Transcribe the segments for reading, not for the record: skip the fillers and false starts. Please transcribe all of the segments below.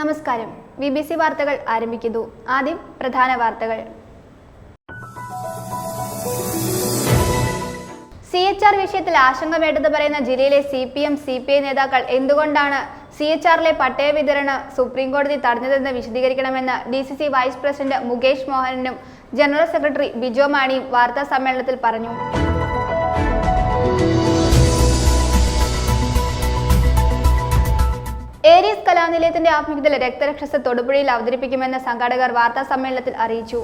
നമസ്കാരം. BBC വാർത്തകൾ ആരംഭിക്കുന്നു. ആദ്യം പ്രധാന വാർത്തകൾ. CHR വിഷയത്തിൽ ആശങ്ക വേണ്ടെന്ന് പറയുന്ന ജില്ലയിലെ CPM-CPI നേതാക്കൾ എന്തുകൊണ്ടാണ് CHRലെ പട്ടയ വിതരണം സുപ്രീം കോടതി തടഞ്ഞതെന്ന് വിശദീകരിക്കണമെന്ന് DCC വൈസ് പ്രസിഡന്റ് മുകേഷ് മോഹനനും ജനറൽ സെക്രട്ടറി ബിജോ മാണിയും വാർത്താ സമ്മേളനത്തിൽ പറഞ്ഞു. ഏരീസ് കലാനിലയത്തിന്റെ ആഭിമുഖ്യത്തിൽ രക്തരക്ഷസ് തൊടുപുഴയിൽ അവതരിപ്പിക്കുമെന്ന് സംഘാടകർ വാർത്താ സമ്മേളനത്തിൽ അറിയിച്ചു.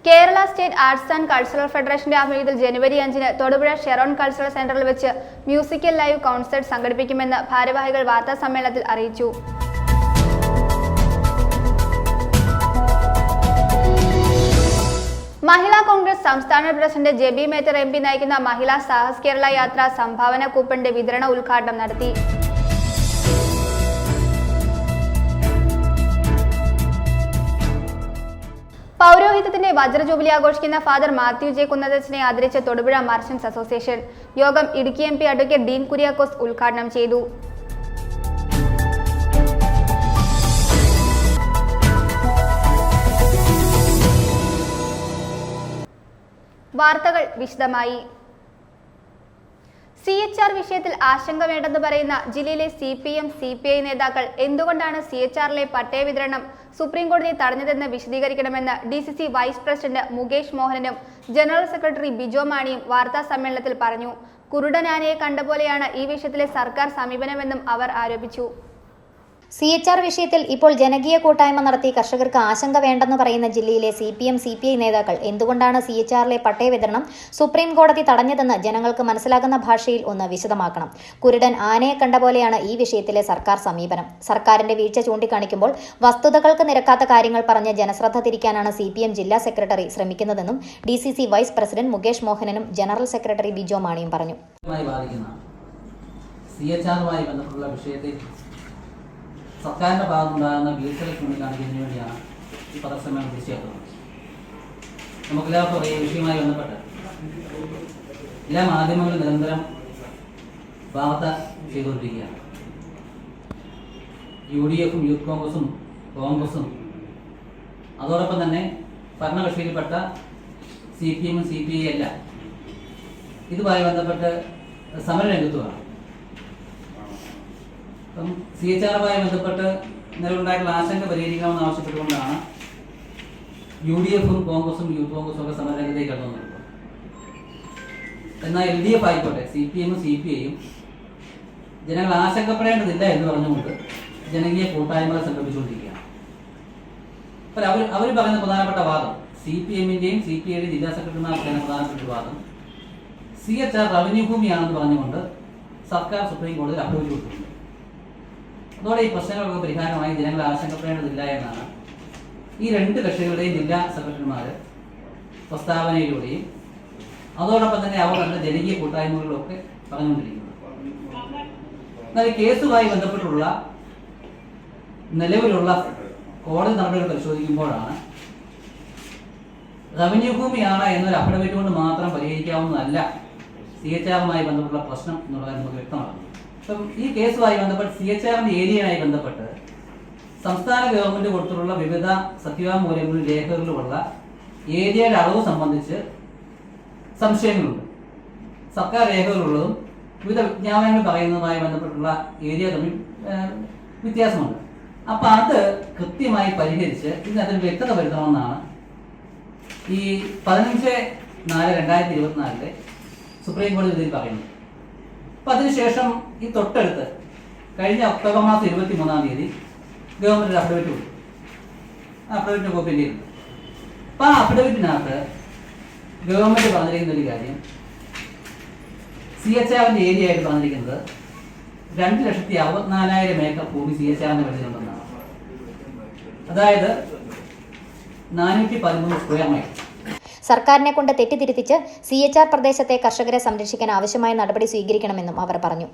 Kerala state arts and cultural ഫെഡറേഷന്റെ ആഭിമുഖ്യത്തിൽ ജനുവരി 5-ന് തൊടുപുഴ ഷെറോൺ കൾച്ചറൽ സെന്ററിൽ വെച്ച് മ്യൂസിക്കൽ ലൈവ് കോൺസേർട്ട് സംഘടിപ്പിക്കുമെന്ന് ഭാരവാഹികൾ വാർത്താ സമ്മേളനത്തിൽ അറിയിച്ചു. മഹിളാ കോൺഗ്രസ് സംസ്ഥാന പ്രസിഡന്റ് ജെബി മേത്തർ MP നയിക്കുന്ന മഹിളാ സാഹസ് കേരള യാത്ര സംഭാവന കൂപ്പണിന്റെ വിതരണ ഉദ്ഘാടനം നടത്തി. പൗരോഹിത്യത്തിന്റെ വജ്രജൂബിലി ആഘോഷിക്കുന്ന ഫാദർ മാത്യു ജെ കുന്നതച്ചനെ ആദരിച്ച തൊടുപുഴ മർച്ചന്റ്സ് അസോസിയേഷൻ യോഗം ഇടുക്കി MP അഡ്വക്കേറ്റ് ഡീൻ കുര്യാക്കോസ് ഉദ്ഘാടനം ചെയ്തു. വാർത്തകൾ വിശദമായി. CHR വിഷയത്തിൽ ആശങ്ക വേണ്ടെന്ന് പറയുന്ന ജില്ലയിലെ CPM-CPI നേതാക്കൾ എന്തുകൊണ്ടാണ് CHRലെ പട്ടയ വിതരണം സുപ്രീം കോടതി തടഞ്ഞതെന്ന് വിശദീകരിക്കണമെന്ന് DCC വൈസ് പ്രസിഡന്റ് മുകേഷ് മോഹനനും ജനറൽ സെക്രട്ടറി ബിജോ മാണിയും വാർത്താ സമ്മേളനത്തിൽ പറഞ്ഞു. കുരുടനാനയെ കണ്ട പോലെയാണ് ഈ വിഷയത്തിലെ സർക്കാർ സമീപനമെന്നും അവർ ആരോപിച്ചു. CHR വിഷയത്തിൽ ഇപ്പോൾ ജനകീയ കൂട്ടായ്മ നടത്തി കർഷകർക്ക് ആശങ്ക വേണ്ടെന്ന് പറയുന്ന ജില്ലയിലെ CPM-CPI നേതാക്കൾ എന്തുകൊണ്ടാണ് CHRലെ പട്ടയ വിതരണം സുപ്രീം കോടതി തടഞ്ഞതെന്ന് ജനങ്ങൾക്ക് മനസ്സിലാകുന്ന ഭാഷയിൽ ഒന്ന് വിശദമാക്കണം. കുരുടൻ ആനയെ കണ്ട പോലെയാണ് ഈ വിഷയത്തിലെ സർക്കാർ സമീപനം. സർക്കാരിന്റെ വീഴ്ച ചൂണ്ടിക്കാണിക്കുമ്പോൾ വസ്തുതകൾക്ക് നിരക്കാത്ത കാര്യങ്ങൾ പറഞ്ഞ് ജനശ്രദ്ധ തിരിക്കാനാണ് CPM ജില്ലാ സെക്രട്ടറി ശ്രമിക്കുന്നതെന്നും DCC വൈസ് പ്രസിഡന്റ് മുകേഷ് മോഹനനും ജനറൽ സെക്രട്ടറി ബിജോ മാണിയും പറഞ്ഞു. സർക്കാരിൻ്റെ ഭാഗത്തുണ്ടാകുന്ന വീഴ്ചകൾ ചൂണ്ടിക്കാണിക്കുന്നതിന് വേണ്ടിയാണ് ഈ പത്രസമ്മേളനം വിളിച്ചേക്കുന്നത്. നമുക്കെല്ലാവർക്കും അറിയാം, ഈ വിഷയവുമായി ബന്ധപ്പെട്ട് എല്ലാ മാധ്യമങ്ങളും നിരന്തരം വാർത്ത ചെയ്തുകൊണ്ടിരിക്കുകയാണ്. UDF-ഉം യൂത്ത് കോൺഗ്രസും അതോടൊപ്പം തന്നെ ഭരണകക്ഷിയിൽപ്പെട്ട CPM-ഉം CPI എല്ലാം ഇതുമായി ബന്ധപ്പെട്ട് സമരരംഗത്തുമാണ്. CHRുമായി ബന്ധപ്പെട്ട് നിലവിലുണ്ടായിട്ടുള്ള ആശങ്ക പരിഹരിക്കണമെന്ന് ആവശ്യപ്പെട്ടുകൊണ്ടാണ് UDF-ഉം കോൺഗ്രസും യൂത്ത് കോൺഗ്രസും ഒക്കെ സമരരംഗത്തേക്ക് കടന്നു വന്നത്. എന്നാൽ LDF ആയിക്കോട്ടെ, CPM-ഉം CPI-യും ജനങ്ങൾ ആശങ്കപ്പെടേണ്ടതില്ല എന്ന് പറഞ്ഞുകൊണ്ട് ജനകീയ കൂട്ടായ്മകൾ സംഘടിപ്പിച്ചുകൊണ്ടിരിക്കുകയാണ്. അപ്പോൾ അവർ പറയുന്ന പ്രധാനപ്പെട്ട വാദം, CPM-ന്റെയും CPI-യുടെയും ജില്ലാ സെക്രട്ടറിമാർ പറയുന്ന പ്രധാനപ്പെട്ട വാദം, CHR റവന്യൂ ഭൂമിയാണെന്ന് പറഞ്ഞുകൊണ്ട് സർക്കാർ സുപ്രീം കോടതിയിൽ അപേക്ഷ കൊടുത്തിട്ടുണ്ട്. അതോടെ ഈ പ്രശ്നങ്ങൾക്ക് പരിഹാരമായി ജനങ്ങൾ ആശങ്കപ്പെടേണ്ടതില്ല എന്നാണ് ഈ രണ്ട് കക്ഷികളുടെയും ജില്ലാ സെക്രട്ടറിമാർ പ്രസ്താവനയിലൂടെയും അതോടൊപ്പം തന്നെ അവർ കണ്ട ജനകീയ കൂട്ടായ്മകളിലൊക്കെ പറഞ്ഞുകൊണ്ടിരിക്കുന്നത്. എന്നാൽ ഈ കേസുമായി ബന്ധപ്പെട്ടുള്ള നിലവിലുള്ള കോടതി നടപടികൾ പരിശോധിക്കുമ്പോഴാണ് റവന്യൂ ഭൂമിയാണ് എന്നൊരു അഫിഡവിറ്റ് കൊണ്ട് മാത്രം പരിഹരിക്കാവുന്നതല്ല CHRുമായി ബന്ധപ്പെട്ടുള്ള പ്രശ്നം എന്നുള്ള കാര്യം നമുക്ക് വ്യക്തമാകുന്നു. അപ്പം ഈ കേസുമായി ബന്ധപ്പെട്ട് CHRന്റെ ഏരിയയുമായി ബന്ധപ്പെട്ട് സംസ്ഥാന ഗവൺമെന്റ് കൊടുത്തിട്ടുള്ള വിവിധ സത്യവാങ്മൂലങ്ങളിലും രേഖകളിലുമുള്ള ഏരിയയുടെ അളവ് സംബന്ധിച്ച് സംശയങ്ങളുണ്ട്. സർക്കാർ രേഖകളുള്ളതും വിവിധ വിജ്ഞാപനങ്ങൾ പറയുന്നതുമായി ബന്ധപ്പെട്ടുള്ള ഏരിയ തമ്മിൽ വ്യത്യാസമുണ്ട്. അപ്പം അത് കൃത്യമായി പരിഹരിച്ച് ഇതിനകത്ത് വ്യക്തത വരുത്തണമെന്നാണ് ഈ 15/4/2024 സുപ്രീം കോടതി വിധിയിൽ പറയുന്നത്. അപ്പം അതിനുശേഷം ഈ തൊട്ടടുത്ത് കഴിഞ്ഞ ഒക്ടോബർ മാസം 23-ാം തീയതി ഗവൺമെന്റ് അഫിഡവിറ്റ് കൊടുത്തു. ആ അഫിഡവിറ്റിന് കോപ്പി ഉണ്ട്. അപ്പം ആ അഫിഡവിറ്റിനകത്ത് ഗവൺമെന്റ് പറഞ്ഞിരിക്കുന്ന ഒരു കാര്യം, CHRന്റെ ഏരിയ ആയിട്ട് പറഞ്ഞിരിക്കുന്നത് 2,64,000 ഏക്കർ ഭൂമി CHRന്റെ പരിധിയിലുണ്ടെന്നാണ്. അതായത് 413 സ്ക്വയർ മൈൽ. സർക്കാരിനെ കൊണ്ട് തെറ്റിദ്ധരിപ്പിച്ച് CHR പ്രദേശത്തെ കർഷകരെ സംരക്ഷിക്കാൻ ആവശ്യമായ നടപടി സ്വീകരിക്കണമെന്നും അവർ പറഞ്ഞു.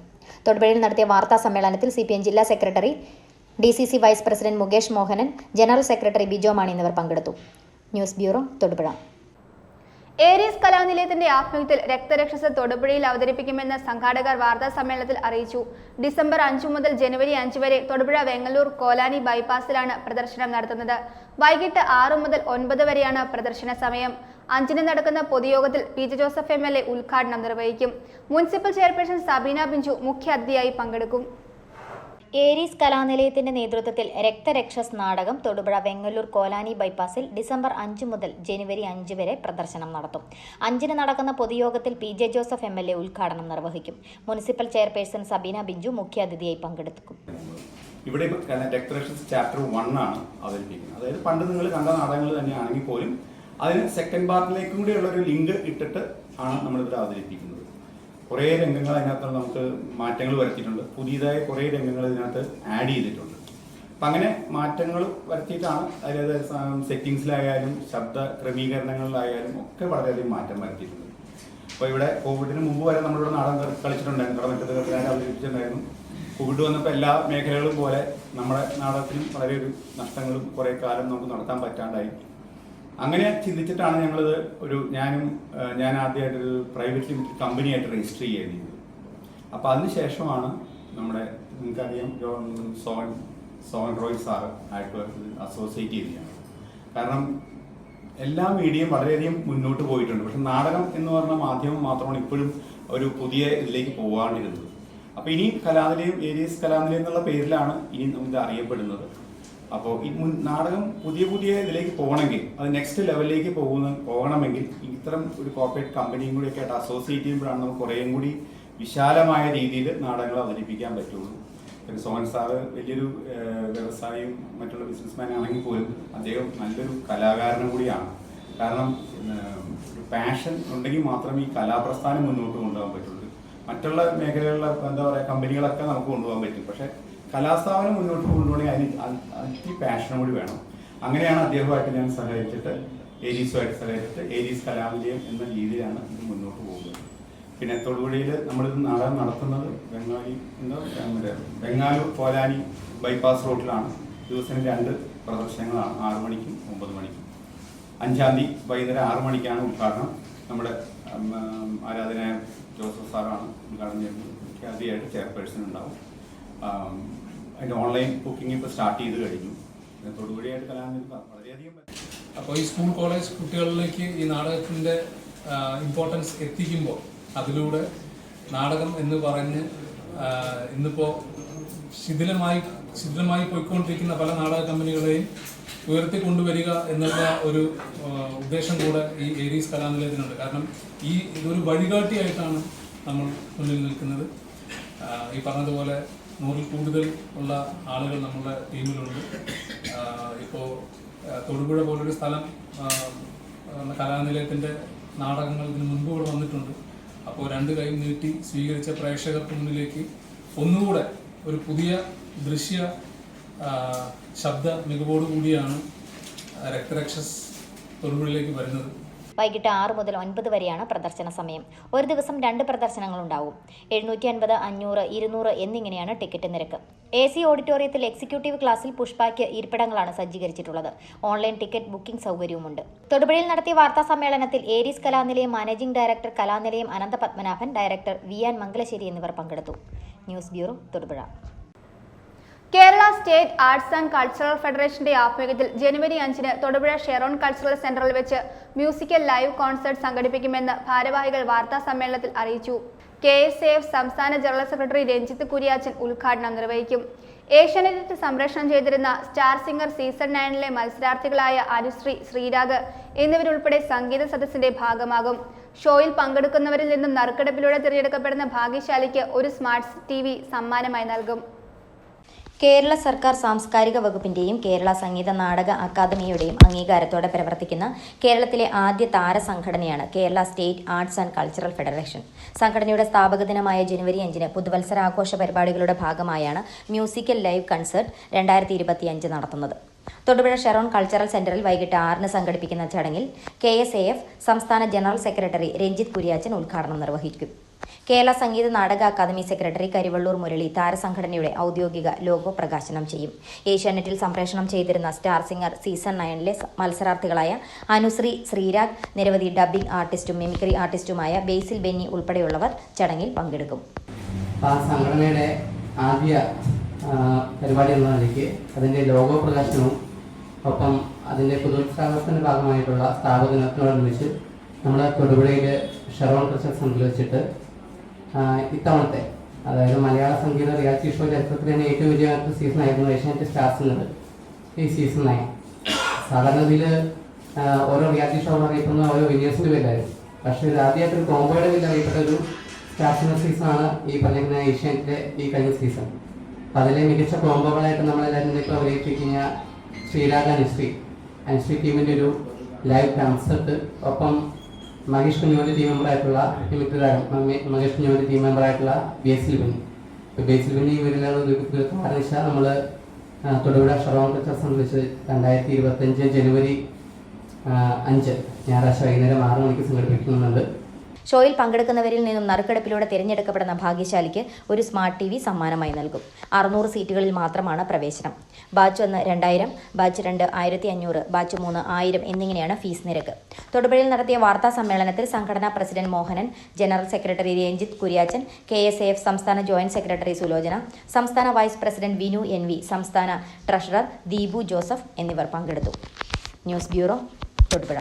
തൊടുപുഴയിൽ നടത്തിയ വാർത്താ സമ്മേളനത്തിൽ CPM ജില്ലാ secretary DCC vice president Mukesh Mohanan, general secretary Bijo Mani എന്നിവർ പങ്കെടുത്തു. News bureau, Thodupuzha. ഏരീസ് കലാനിലയത്തിന്റെ ആഭിമുഖ്യത്തിൽ രക്തരക്ഷസ് തൊടുപുഴയിൽ അവതരിപ്പിക്കുമെന്ന് സംഘാടകർ വാർത്താ സമ്മേളനത്തിൽ അറിയിച്ചു. ഡിസംബർ 5 മുതൽ ജനുവരി 5 വരെ തൊടുപുഴ വെങ്ങല്ലൂർ കോലാനി ബൈപ്പാസിലാണ് പ്രദർശനം നടത്തുന്നത്. വൈകിട്ട് 6 മുതൽ 9 വരെയാണ് പ്രദർശന സമയം. 5-ന് നടക്കുന്ന പൊതുയോഗത്തിൽ പി.ജെ. ജോസഫ് MLA ഉദ്ഘാടനം നിർവഹിക്കും. മുനിസിപ്പൽ ചെയർപേഴ്സൺ സബീന ബിഞ്ചു മുഖ്യാതിഥിയായി പങ്കെടുക്കും. ഏരീസ് കലാനിലയത്തിന്റെ നേതൃത്വത്തിൽ രക്തരക്ഷസ് നാടകം തൊടുപുഴ വെങ്ങല്ലൂർ കോലാനി ബൈപ്പാസിൽ ഡിസംബർ 5 മുതൽ ജനുവരി 5 വരെ പ്രദർശനം നടത്തും. 5-ന് നടക്കുന്ന പൊതുയോഗത്തിൽ പി.ജെ. ജോസഫ് MLA ഉദ്ഘാടനം നിർവഹിക്കും. മുനിസിപ്പൽ ചെയർപേഴ്സൺ സബീന ബിഞ്ചു മുഖ്യാതിഥിയായി പങ്കെടുക്കും. ഇവിടെ രക്തരക്ഷസ് ചാപ്റ്റർ 1 ആണ് അവതരിപ്പിക്കുന്നത്. അതായത് പണ്ട് നിങ്ങൾ കണ്ട നാടകങ്ങൾ തന്നെയാണെങ്കിൽ പോലും അതിന് സെക്കൻഡ് പാർട്ടിലേക്കും കൂടിയുള്ള ഒരു ലിങ്ക് ഇട്ടിട്ട് ആണ് നമ്മളിവിടെ അവതരിപ്പിക്കുന്നത്. കുറേ രംഗങ്ങൾ അതിനകത്ത് നമുക്ക് മാറ്റങ്ങൾ വരുത്തിയിട്ടുണ്ട്. പുതിയതായ കുറേ രംഗങ്ങൾ ഇതിനകത്ത് ആഡ് ചെയ്തിട്ടുണ്ട്. അപ്പം അങ്ങനെ മാറ്റങ്ങൾ വരുത്തിയിട്ടാണ്, അതായത് സെറ്റിങ്സിലായാലും ശബ്ദ ക്രമീകരണങ്ങളിലായാലും ഒക്കെ വളരെയധികം മാറ്റം വരുത്തിയിട്ടുണ്ട്. അപ്പോൾ ഇവിടെ കോവിഡിന് മുമ്പ് വരെ നമ്മളിവിടെ നാടകം കളിച്ചിട്ടുണ്ടായിരുന്നു, കടമറ്റത്ത് കൃത്യമായിട്ട് അവതരിപ്പിച്ചിട്ടുണ്ടായിരുന്നു. കോവിഡ് വന്നപ്പോൾ എല്ലാ മേഖലകളും പോലെ നമ്മുടെ നാടകത്തിനും വളരെ ഒരു നഷ്ടങ്ങളും കുറേ കാലം നമുക്ക് നടത്താൻ പറ്റാണ്ടായി. അങ്ങനെ ചിന്തിച്ചിട്ടാണ് ഞങ്ങളിത് ഞാൻ ആദ്യമായിട്ടൊരു പ്രൈവറ്റ് ലിമിറ്റഡ് കമ്പനിയായിട്ട് രജിസ്റ്റർ ചെയ്യുന്നത്. അപ്പോൾ അതിനുശേഷമാണ് നമ്മുടെ നിങ്ങൾക്കറിയാം സോൻ റോയ് സാറ് ആയിട്ട് അസോസിയേറ്റ് ചെയ്തിരിക്കുന്നത്. കാരണം എല്ലാ മീഡിയയും വളരെയധികം മുന്നോട്ട് പോയിട്ടുണ്ട്. പക്ഷെ നാടകം എന്ന് പറഞ്ഞ മാധ്യമം മാത്രമാണ് ഇപ്പോഴും ഒരു പുതിയ ഇതിലേക്ക് പോകാണ്ടിരുന്നത്. അപ്പോൾ ഇനി കലാനിലയം, ഏരീസ് കലാനിലയം എന്നുള്ള പേരിലാണ് ഇനി നമുക്ക് അറിയപ്പെടുന്നത്. അപ്പോൾ ഈ നാടകം പുതിയ ഇതിലേക്ക് പോകണമെങ്കിൽ, അത് നെക്സ്റ്റ് ലെവലിലേക്ക് പോകണമെങ്കിൽ ഇത്തരം ഒരു കോർപ്പറേറ്റ് കമ്പനിയും കൂടിയൊക്കെ ആയിട്ട് അസോസിയേറ്റ് ചെയ്യുമ്പോഴാണ് നമുക്ക് കുറേയും കൂടി വിശാലമായ രീതിയിൽ നാടകങ്ങൾ അവതരിപ്പിക്കാൻ പറ്റുള്ളൂ. സോൻ സാറ് വലിയൊരു വ്യവസായിയും മറ്റുള്ള ബിസിനസ്മാൻ ആണെങ്കിൽ പോലും അദ്ദേഹം നല്ലൊരു കലാകാരനും കൂടിയാണ്. കാരണം ഒരു പാഷൻ ഉണ്ടെങ്കിൽ മാത്രമേ ഈ കലാപ്രസ്ഥാനം മുന്നോട്ട് കൊണ്ടുപോകാൻ പറ്റുള്ളൂ. മറ്റുള്ള മേഖലകളിലെ എന്താ പറയുക കമ്പനികളൊക്കെ നമുക്ക് കൊണ്ടുപോകാൻ പറ്റും. പക്ഷേ കലാസ്ഥാപനം മുന്നോട്ട് കൊണ്ടുപോകണമെങ്കിൽ അതിന് പാഷനും കൂടി വേണം. അങ്ങനെയാണ് അദ്ദേഹമായിട്ട് ഞാൻ ഏരീസുമായിട്ട് സഹകരിച്ചിട്ട് ഏരീസ് കലാനിലയം എന്ന രീതിയിലാണ് ഇത് മുന്നോട്ട് പോകുന്നത്. പിന്നെ തൊടുപുഴയിൽ നമ്മളിത് നാടകം നടത്തുന്നത് വെങ്ങാലൂർ കോലാനി ബൈപ്പാസ് റോഡിലാണ്. ദിവസവും 2 പ്രദർശനങ്ങളാണ്, 6 മണിക്കും 9 മണിക്കും. 5-ാം തീയതി വൈകുന്നേരം 6 മണിക്കാണ് ഉദ്ഘാടനം. നമ്മുടെ ആരാധനായ ജോസഫ് സാറാണ് ഉദ്ഘാടനം ചെയ്യുന്നത്. മുഖ്യാതിഥിയായിട്ട് ചെയർപേഴ്സൺ ഉണ്ടാവും. അതിൻ്റെ ഓൺലൈൻ ബുക്കിംഗ് ഇപ്പോൾ സ്റ്റാർട്ട് ചെയ്ത് കഴിഞ്ഞു. തൊടുപുഴയായിട്ട് കലാനിലയം വളരെയധികം. അപ്പോൾ ഈ സ്കൂൾ കോളേജ് കുട്ടികളിലേക്ക് ഈ നാടകത്തിൻ്റെ ഇമ്പോർട്ടൻസ് എത്തിക്കുമ്പോൾ അതിലൂടെ നാടകം എന്ന് പറഞ്ഞ് ഇന്നിപ്പോൾ ശിഥിലമായി പോയിക്കൊണ്ടിരിക്കുന്ന പല നാടക കമ്പനികളെയും ഉയർത്തിക്കൊണ്ടുവരിക എന്നുള്ള ഒരു ഉദ്ദേശം കൂടെ ഈ ഏരീസ് കലാനിലയത്തിനുണ്ട്. കാരണം ഇതൊരു വഴികാട്ടിയായിട്ടാണ് നമ്മൾ മുന്നിൽ നിൽക്കുന്നത്. ഈ പറഞ്ഞതുപോലെ 100-ൽ കൂടുതൽ ഉള്ള ആളുകൾ നമ്മുടെ ടീമിലുണ്ട്. ഇപ്പോൾ തൊടുപുഴ പോലൊരു സ്ഥലം കലാനിലയത്തിൻ്റെ നാടകങ്ങൾ ഇതിന് മുൻപ് ഇവിടെ വന്നിട്ടുണ്ട്. അപ്പോൾ 2 കൈ നീട്ടി സ്വീകരിച്ച പ്രേക്ഷകർക്ക് മുന്നിലേക്ക് ഒന്നുകൂടെ ഒരു പുതിയ ദൃശ്യ ശബ്ദ മികവോടുകൂടിയാണ് രക്തരക്ഷസ് തൊടുപുഴയിലേക്ക് വരുന്നത്. വൈകിട്ട് 6 മുതൽ 9 വരെയാണ് പ്രദർശന സമയം. ഒരു ദിവസം 2 പ്രദർശനങ്ങളുണ്ടാവും. 750, 500, 200 എന്നിങ്ങനെയാണ് ടിക്കറ്റ് നിരക്ക്. AC ഓഡിറ്റോറിയത്തിൽ എക്സിക്യൂട്ടീവ് ക്ലാസ്സിൽ പുഷ്പയ്ക്ക് ഇരിപ്പിടങ്ങളാണ് സജ്ജീകരിച്ചിട്ടുള്ളത്. ഓൺലൈൻ ടിക്കറ്റ് ബുക്കിംഗ് സൗകര്യവുമുണ്ട്. തൊടുപുഴയിൽ നടത്തിയ വാർത്താ സമ്മേളനത്തിൽ Aries Kalanilayam managing director Kalanilayam Ananthapadmanabhan, director Viyan Mangalassery എന്നിവർ പങ്കെടുത്തു. News bureau, Thodupuzha. Kerala state arts and cultural ഫെഡറേഷന്റെ ആഭിമുഖ്യത്തിൽ ജനുവരി 5-ന് തൊടുപുഴ ഷെറോൺ കൾച്ചറൽ സെന്ററിൽ വെച്ച് മ്യൂസിക്കൽ ലൈവ് കോൺസേർട്ട് സംഘടിപ്പിക്കുമെന്ന് ഭാരവാഹികൾ വാർത്താ സമ്മേളനത്തിൽ അറിയിച്ചു. KSAF സംസ്ഥാന ജനറൽ സെക്രട്ടറി രഞ്ജിത്ത് കുര്യാച്ചൻ ഉദ്ഘാടനം നിർവഹിക്കും. ഏഷ്യാനെറ്റ് സംപ്രേഷണം ചെയ്തിരുന്ന സ്റ്റാർ സിംഗർ സീസൺ 9-ലെ മത്സരാർത്ഥികളായ അനുശ്രീ, ശ്രീരാഗ് എന്നിവരുൾപ്പെടെ സംഗീത സദസ്സിന്റെ ഭാഗമാകും. ഷോയിൽ പങ്കെടുക്കുന്നവരിൽ നിന്നും നറുക്കെടുപ്പിലൂടെ തിരഞ്ഞെടുക്കപ്പെടുന്ന ഭാഗ്യശാലിക്ക് ഒരു സ്മാർട്ട് TV സമ്മാനമായി നൽകും. കേരള സർക്കാർ സാംസ്കാരിക വകുപ്പിന്റെയും കേരള സംഗീത നാടക അക്കാദമിയുടെയും അംഗീകാരത്തോടെ പ്രവർത്തിക്കുന്ന കേരളത്തിലെ ആദ്യ താരസംഘടനയാണ് Kerala state arts and cultural federation. സംഘടനയുടെ സ്ഥാപക ദിനമായ ജനുവരി 5-ന് പുതുവത്സരാഘോഷ പരിപാടികളുടെ ഭാഗമായാണ് മ്യൂസിക്കൽ ലൈവ് കൺസേർട്ട് 2025 നടത്തുന്നത്. തൊടുപുഴ ഷെറോൺ കൾച്ചറൽ സെന്ററിൽ വൈകിട്ട് 6-ന് സംഘടിപ്പിക്കുന്ന ചടങ്ങിൽ KSAF സംസ്ഥാന ജനറൽ സെക്രട്ടറി രഞ്ജിത്ത് കുര്യാച്ചൻ ഉദ്ഘാടനം നിർവഹിക്കും. കേരള സംഗീത നാടക അക്കാദമി സെക്രട്ടറി കരിവള്ളൂർ മുരളി താരസംഘടനയുടെ ഔദ്യോഗിക ലോഗോ പ്രകാശനം ചെയ്യും. ഏഷ്യാനെറ്റിൽ സംപ്രേഷണം ചെയ്തിരുന്ന സ്റ്റാർ സിംഗർ സീസൺ 9 മത്സരാർത്ഥികളായ അനുശ്രീ, ശ്രീരാഗ്, നിരവധി ഡബ്ബിംഗ് ആർട്ടിസ്റ്റും മിമിക്രി ആർട്ടിസ്റ്റുമായ ബേസിൽ ബെന്നി ഉൾപ്പെടെയുള്ളവർ ചടങ്ങിൽ പങ്കെടുക്കും. സംഘടനയുടെ ആദ്യ പരിപാടി എന്ന നിലയ്ക്ക് അതിൻ്റെ ലോഗോ പ്രകാശനവും ഒപ്പം അതിൻ്റെ പുനരുത്ഥാനത്തിൻ്റെ ഭാഗമായിട്ടുള്ള സ്ഥാപനത്തിനോടനുബന്ധിച്ച് നമ്മൾ തൊടുപുഴയിൽ ഷെറോൺ കൾച്ചർ സെന്ററിൽ വെച്ചിട്ട് ഇത്തവണത്തെ, അതായത് മലയാള സംഗീത റിയാലിറ്റി ഷോ ചരിത്രത്തിൽ തന്നെ ഏറ്റവും വലിയ സീസൺ ആയിരുന്നു ഏഷ്യാനെറ്റ് സ്റ്റാർ സിംഗർ. ഈ സീസൺ 9 സാധാരണ ഇതിൽ ഓരോ റിയാലിറ്റി ഷോ അറിയപ്പെടുന്ന ഓരോ വിന്യാസിൻ്റെ പേരായിരുന്നു. പക്ഷേ ഇത് ആദ്യമായിട്ടൊരു കോമ്പോയുടെ പേരിൽ അറിയപ്പെട്ട ഒരു സ്റ്റാർ സിംഗർ സീസണാണ് ഈ പറഞ്ഞിരിക്കുന്ന ഏഷ്യാനെറ്റിലെ ഈ കഴിഞ്ഞ സീസൺ. അപ്പം അതിലെ മികച്ച കോമ്പോകളായിട്ട് നമ്മളെല്ലാവരും ഇപ്പോൾ അവതരിപ്പിക്കുന്ന ശ്രീരാഗ്, അനുശ്രീ ടീമിൻ്റെ ഒരു ലൈവ് കൺസെർട്ട്, ഒപ്പം മഹേഷ് കുഞ്ഞുമോൻ്റെ ടീം മെമ്പറായിട്ടുള്ള മഹേഷ് കുഞ്ഞുമോൻ്റെ ടീം മെമ്പറായിട്ടുള്ള ബേസിൽ ബെന്നി ഇവരെല്ലാം കാരണ നമ്മൾ തൊടുപുഴ ഷെറോൺ കൾച്ചർ സെന്ററിൽ വെച്ച് 2025 ജനുവരി 5 ഞായറാഴ്ച വൈകുന്നേരം 6 മണിക്ക് സംഘടിപ്പിക്കുന്നുണ്ട്. ഷോയിൽ പങ്കെടുക്കുന്നവരിൽ നിന്നും നറുക്കെടുപ്പിലൂടെ തിരഞ്ഞെടുക്കപ്പെടുന്ന ഭാഗ്യശാലിക്ക് ഒരു സ്മാർട്ട് TV സമ്മാനമായി നൽകും. 600 സീറ്റുകളിൽ മാത്രമാണ് പ്രവേശനം. ബാച്ച് 1 2000, ബാച്ച് 2 1500, ബാച്ച് 3 1000 എന്നിങ്ങനെയാണ് ഫീസ് നിരക്ക്. തൊടുപുഴയിൽ നടത്തിയ വാർത്താ സമ്മേളനത്തിൽ സംഘടനാ president Mohanan, general secretary Ranjith Kuriachan, KSAF സംസ്ഥാന ജോയിന്റ് സെക്രട്ടറി സുലോചന, സംസ്ഥാന വൈസ് പ്രസിഡന്റ് വിനു NV, സംസ്ഥാന ട്രഷറർ ദീപു ജോസഫ് എന്നിവർ പങ്കെടുത്തു. News bureau, Thodupuzha.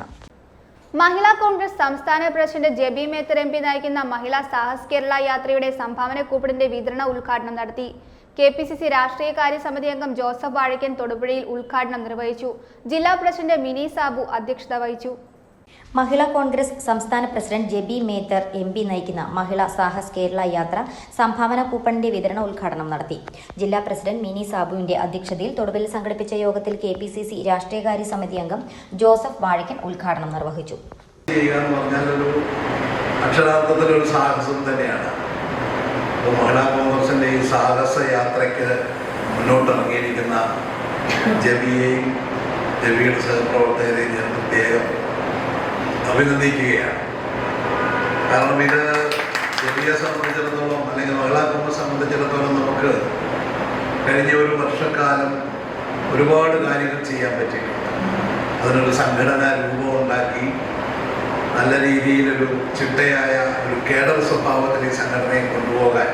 മഹിളാ കോൺഗ്രസ് സംസ്ഥാന പ്രസിഡന്റ് ജെബി മേത്തർ MP നയിക്കുന്ന മഹിളാ സാഹസ് കേരള യാത്രയുടെ സംഭാവന കൂപ്പണിന്റെ വിതരണ ഉദ്ഘാടനം നടത്തി. KPCC രാഷ്ട്രീയകാര്യ സമിതി അംഗം ജോസഫ് വാഴക്കൻ തൊടുപുഴയിൽ ഉദ്ഘാടനം നിർവഹിച്ചു. ജില്ലാ പ്രസിഡന്റ് മിനി സാബു അധ്യക്ഷത വഹിച്ചു. മഹിളാ കോൺഗ്രസ് സംസ്ഥാന പ്രസിഡന്റ് ജെബി മേത്തർ MP നയിക്കുന്ന മഹിളാ സാഹസ് കേരള യാത്ര സംഭാവന കൂപ്പണിന്റെ വിതരണ ഉദ്ഘാടനം നടത്തി. ജില്ലാ പ്രസിഡന്റ് മിനി സാബുവിന്റെ അധ്യക്ഷതയിൽ തൊടുപുഴയിൽ സംഘടിപ്പിച്ച യോഗത്തിൽ KPCC രാഷ്ട്രീയകാര്യ സമിതി അംഗം ജോസഫ് വാഴക്കൻ ഉദ്ഘാടനം നിർവഹിച്ചു. അക്ഷരാർത്ഥത്തിലൊരു സാഹസം തന്നെയാണ്. മഹിളാ കോൺഗ്രസിന്റെ ഈ സാഹസ യാത്രയ്ക്ക് മുന്നോട്ടിറങ്ങിയിരിക്കുന്ന ജെബിയെയും ജെബിയുടെ സഹപ്രവർത്തകരെയും ഞാൻ പ്രത്യേകം അഭിനന്ദിക്കുകയാണ്. കാരണം ഇത് ജെബിയെ സംബന്ധിച്ചിടത്തോളം, അല്ലെങ്കിൽ മഹിളാ കോൺഗ്രസ് സംബന്ധിച്ചിടത്തോളം, നമുക്ക് കഴിഞ്ഞ ഒരു വർഷക്കാലം ഒരുപാട് കാര്യങ്ങൾ ചെയ്യാൻ പറ്റിയിട്ടുണ്ട്. അതിനൊരു സംഘടനാ രൂപം ഉണ്ടാക്കി നല്ല രീതിയിലൊരു ചിട്ടയായ ഒരു കേഡർ സ്വഭാവത്തിൽ ഈ സംഘടനയെ കൊണ്ടുപോകാൻ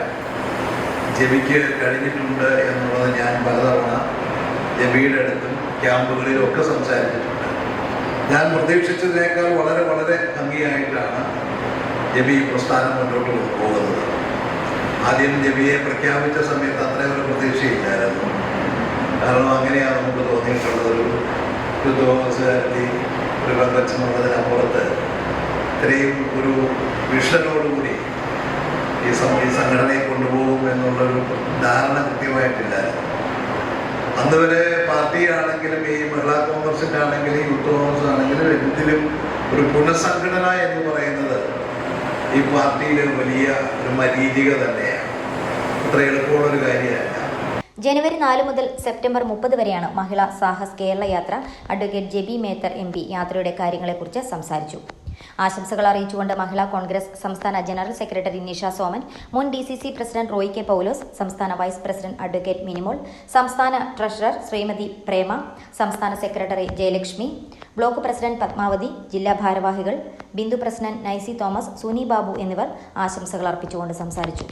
ജെബിക്ക് കഴിഞ്ഞിട്ടുണ്ട് എന്നുള്ളത് ഞാൻ പലതവണ ജെബിയുടെ അടുത്തും ക്യാമ്പുകളിലും ഒക്കെ സംസാരിച്ചിട്ടുണ്ട്. ഞാൻ പ്രതീക്ഷിച്ചതിനേക്കാൾ വളരെ വളരെ ഭംഗിയായിട്ടാണ് ജെബി ഈ പ്രസ്ഥാനം മുന്നോട്ട് കൊണ്ടുപോകുന്നത്. ആദ്യം ജെബിയെ പ്രഖ്യാപിച്ച സമയത്ത് അത്രയും ഒരു പ്രതീക്ഷയില്ലായിരുന്നു. കാരണം അങ്ങനെയാണ് നമുക്ക് തോന്നിയിട്ടുള്ളത്. ഒരു തോമസുകാരത്തി, ഒരു പെങ്കച്ചെന്നുള്ളതിനപ്പുറത്ത് ഇത്രയും ഒരു വിഷനോടുകൂടി ഈ സംഘടനയെ കൊണ്ടുപോകും എന്നുള്ളൊരു ധാരണ കൃത്യമായിട്ടില്ലായിരുന്നു. അന്ന് വരെ പാർട്ടിയാണെങ്കിലും ഈ മഹിളാ കോൺഗ്രസിൻ്റെ ആണെങ്കിലും യൂത്ത് കോൺഗ്രസ് ആണെങ്കിലും എന്തിലും ഒരു പുനഃസംഘടന എന്ന് പറയുന്നത് ഈ പാർട്ടിയിലെ വലിയ ഒരു മരീചിക തന്നെയാണ്. അത്ര എളുപ്പമുള്ളൊരു കാര്യമല്ല. ജനുവരി 4 മുതൽ സെപ്റ്റംബർ 30 വരെയാണ് മഹിളാ സാഹസ് കേരള യാത്ര. അഡ്വക്കേറ്റ് ജെബി മേത്തർ MP യാത്രയുടെ കാര്യങ്ങളെക്കുറിച്ച് സംസാരിച്ചു. ആശംസകൾ അറിയിച്ചുകൊണ്ട് മഹിളാ കോൺഗ്രസ് സംസ്ഥാന ജനറൽ സെക്രട്ടറി നിഷ സോമൻ, മുൻ DCC പ്രസിഡന്റ് റോയ് കെ പൗലോസ്, സംസ്ഥാന വൈസ് പ്രസിഡന്റ് അഡ്വക്കേറ്റ് മിനിമോൾ, സംസ്ഥാന ട്രഷറർ ശ്രീമതി പ്രേമ, സംസ്ഥാന secretary Jayalakshmi, block president Padmavathi, ജില്ലാ ഭാരവാഹികൾ, ബിന്ദു പ്രസിഡന്റ് നൈസി തോമസ്, സുനി ബാബു എന്നിവർ ആശംസകൾ അർപ്പിച്ചുകൊണ്ട് സംസാരിച്ചു.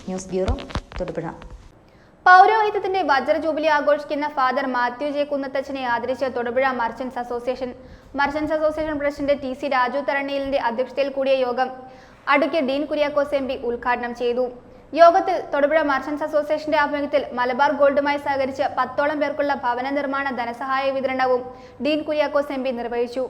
News bureau, Thodupuzha. പൗരോഹിത്യത്തിന്റെ വജ്ര ജൂബിലി ആഘോഷിക്കുന്ന ഫാദർ മാത്യു ജെ കുന്നത്തച്ഛനെ ആദരിച്ച് Thodupuzha merchants association president TC Raju തരണീലിന്റെ അധ്യക്ഷതയിൽ കൂടിയ യോഗം അഡ്വക്കേറ്റ് ഡീൻ കുര്യാക്കോസ് MP ഉദ്ഘാടനം ചെയ്തു. യോഗത്തിൽ തൊടുപുഴ മർച്ചന്റ്സ് അസോസിയേഷന്റെ ആഭിമുഖ്യത്തിൽ മലബാർ ഗോൾഡുമായി സഹകരിച്ച് 10ഓളം പേർക്കുള്ള ഭവന നിർമ്മാണ ധനസഹായ വിതരണവും ഡീൻ കുര്യാക്കോസ് MP നിർവഹിച്ചു.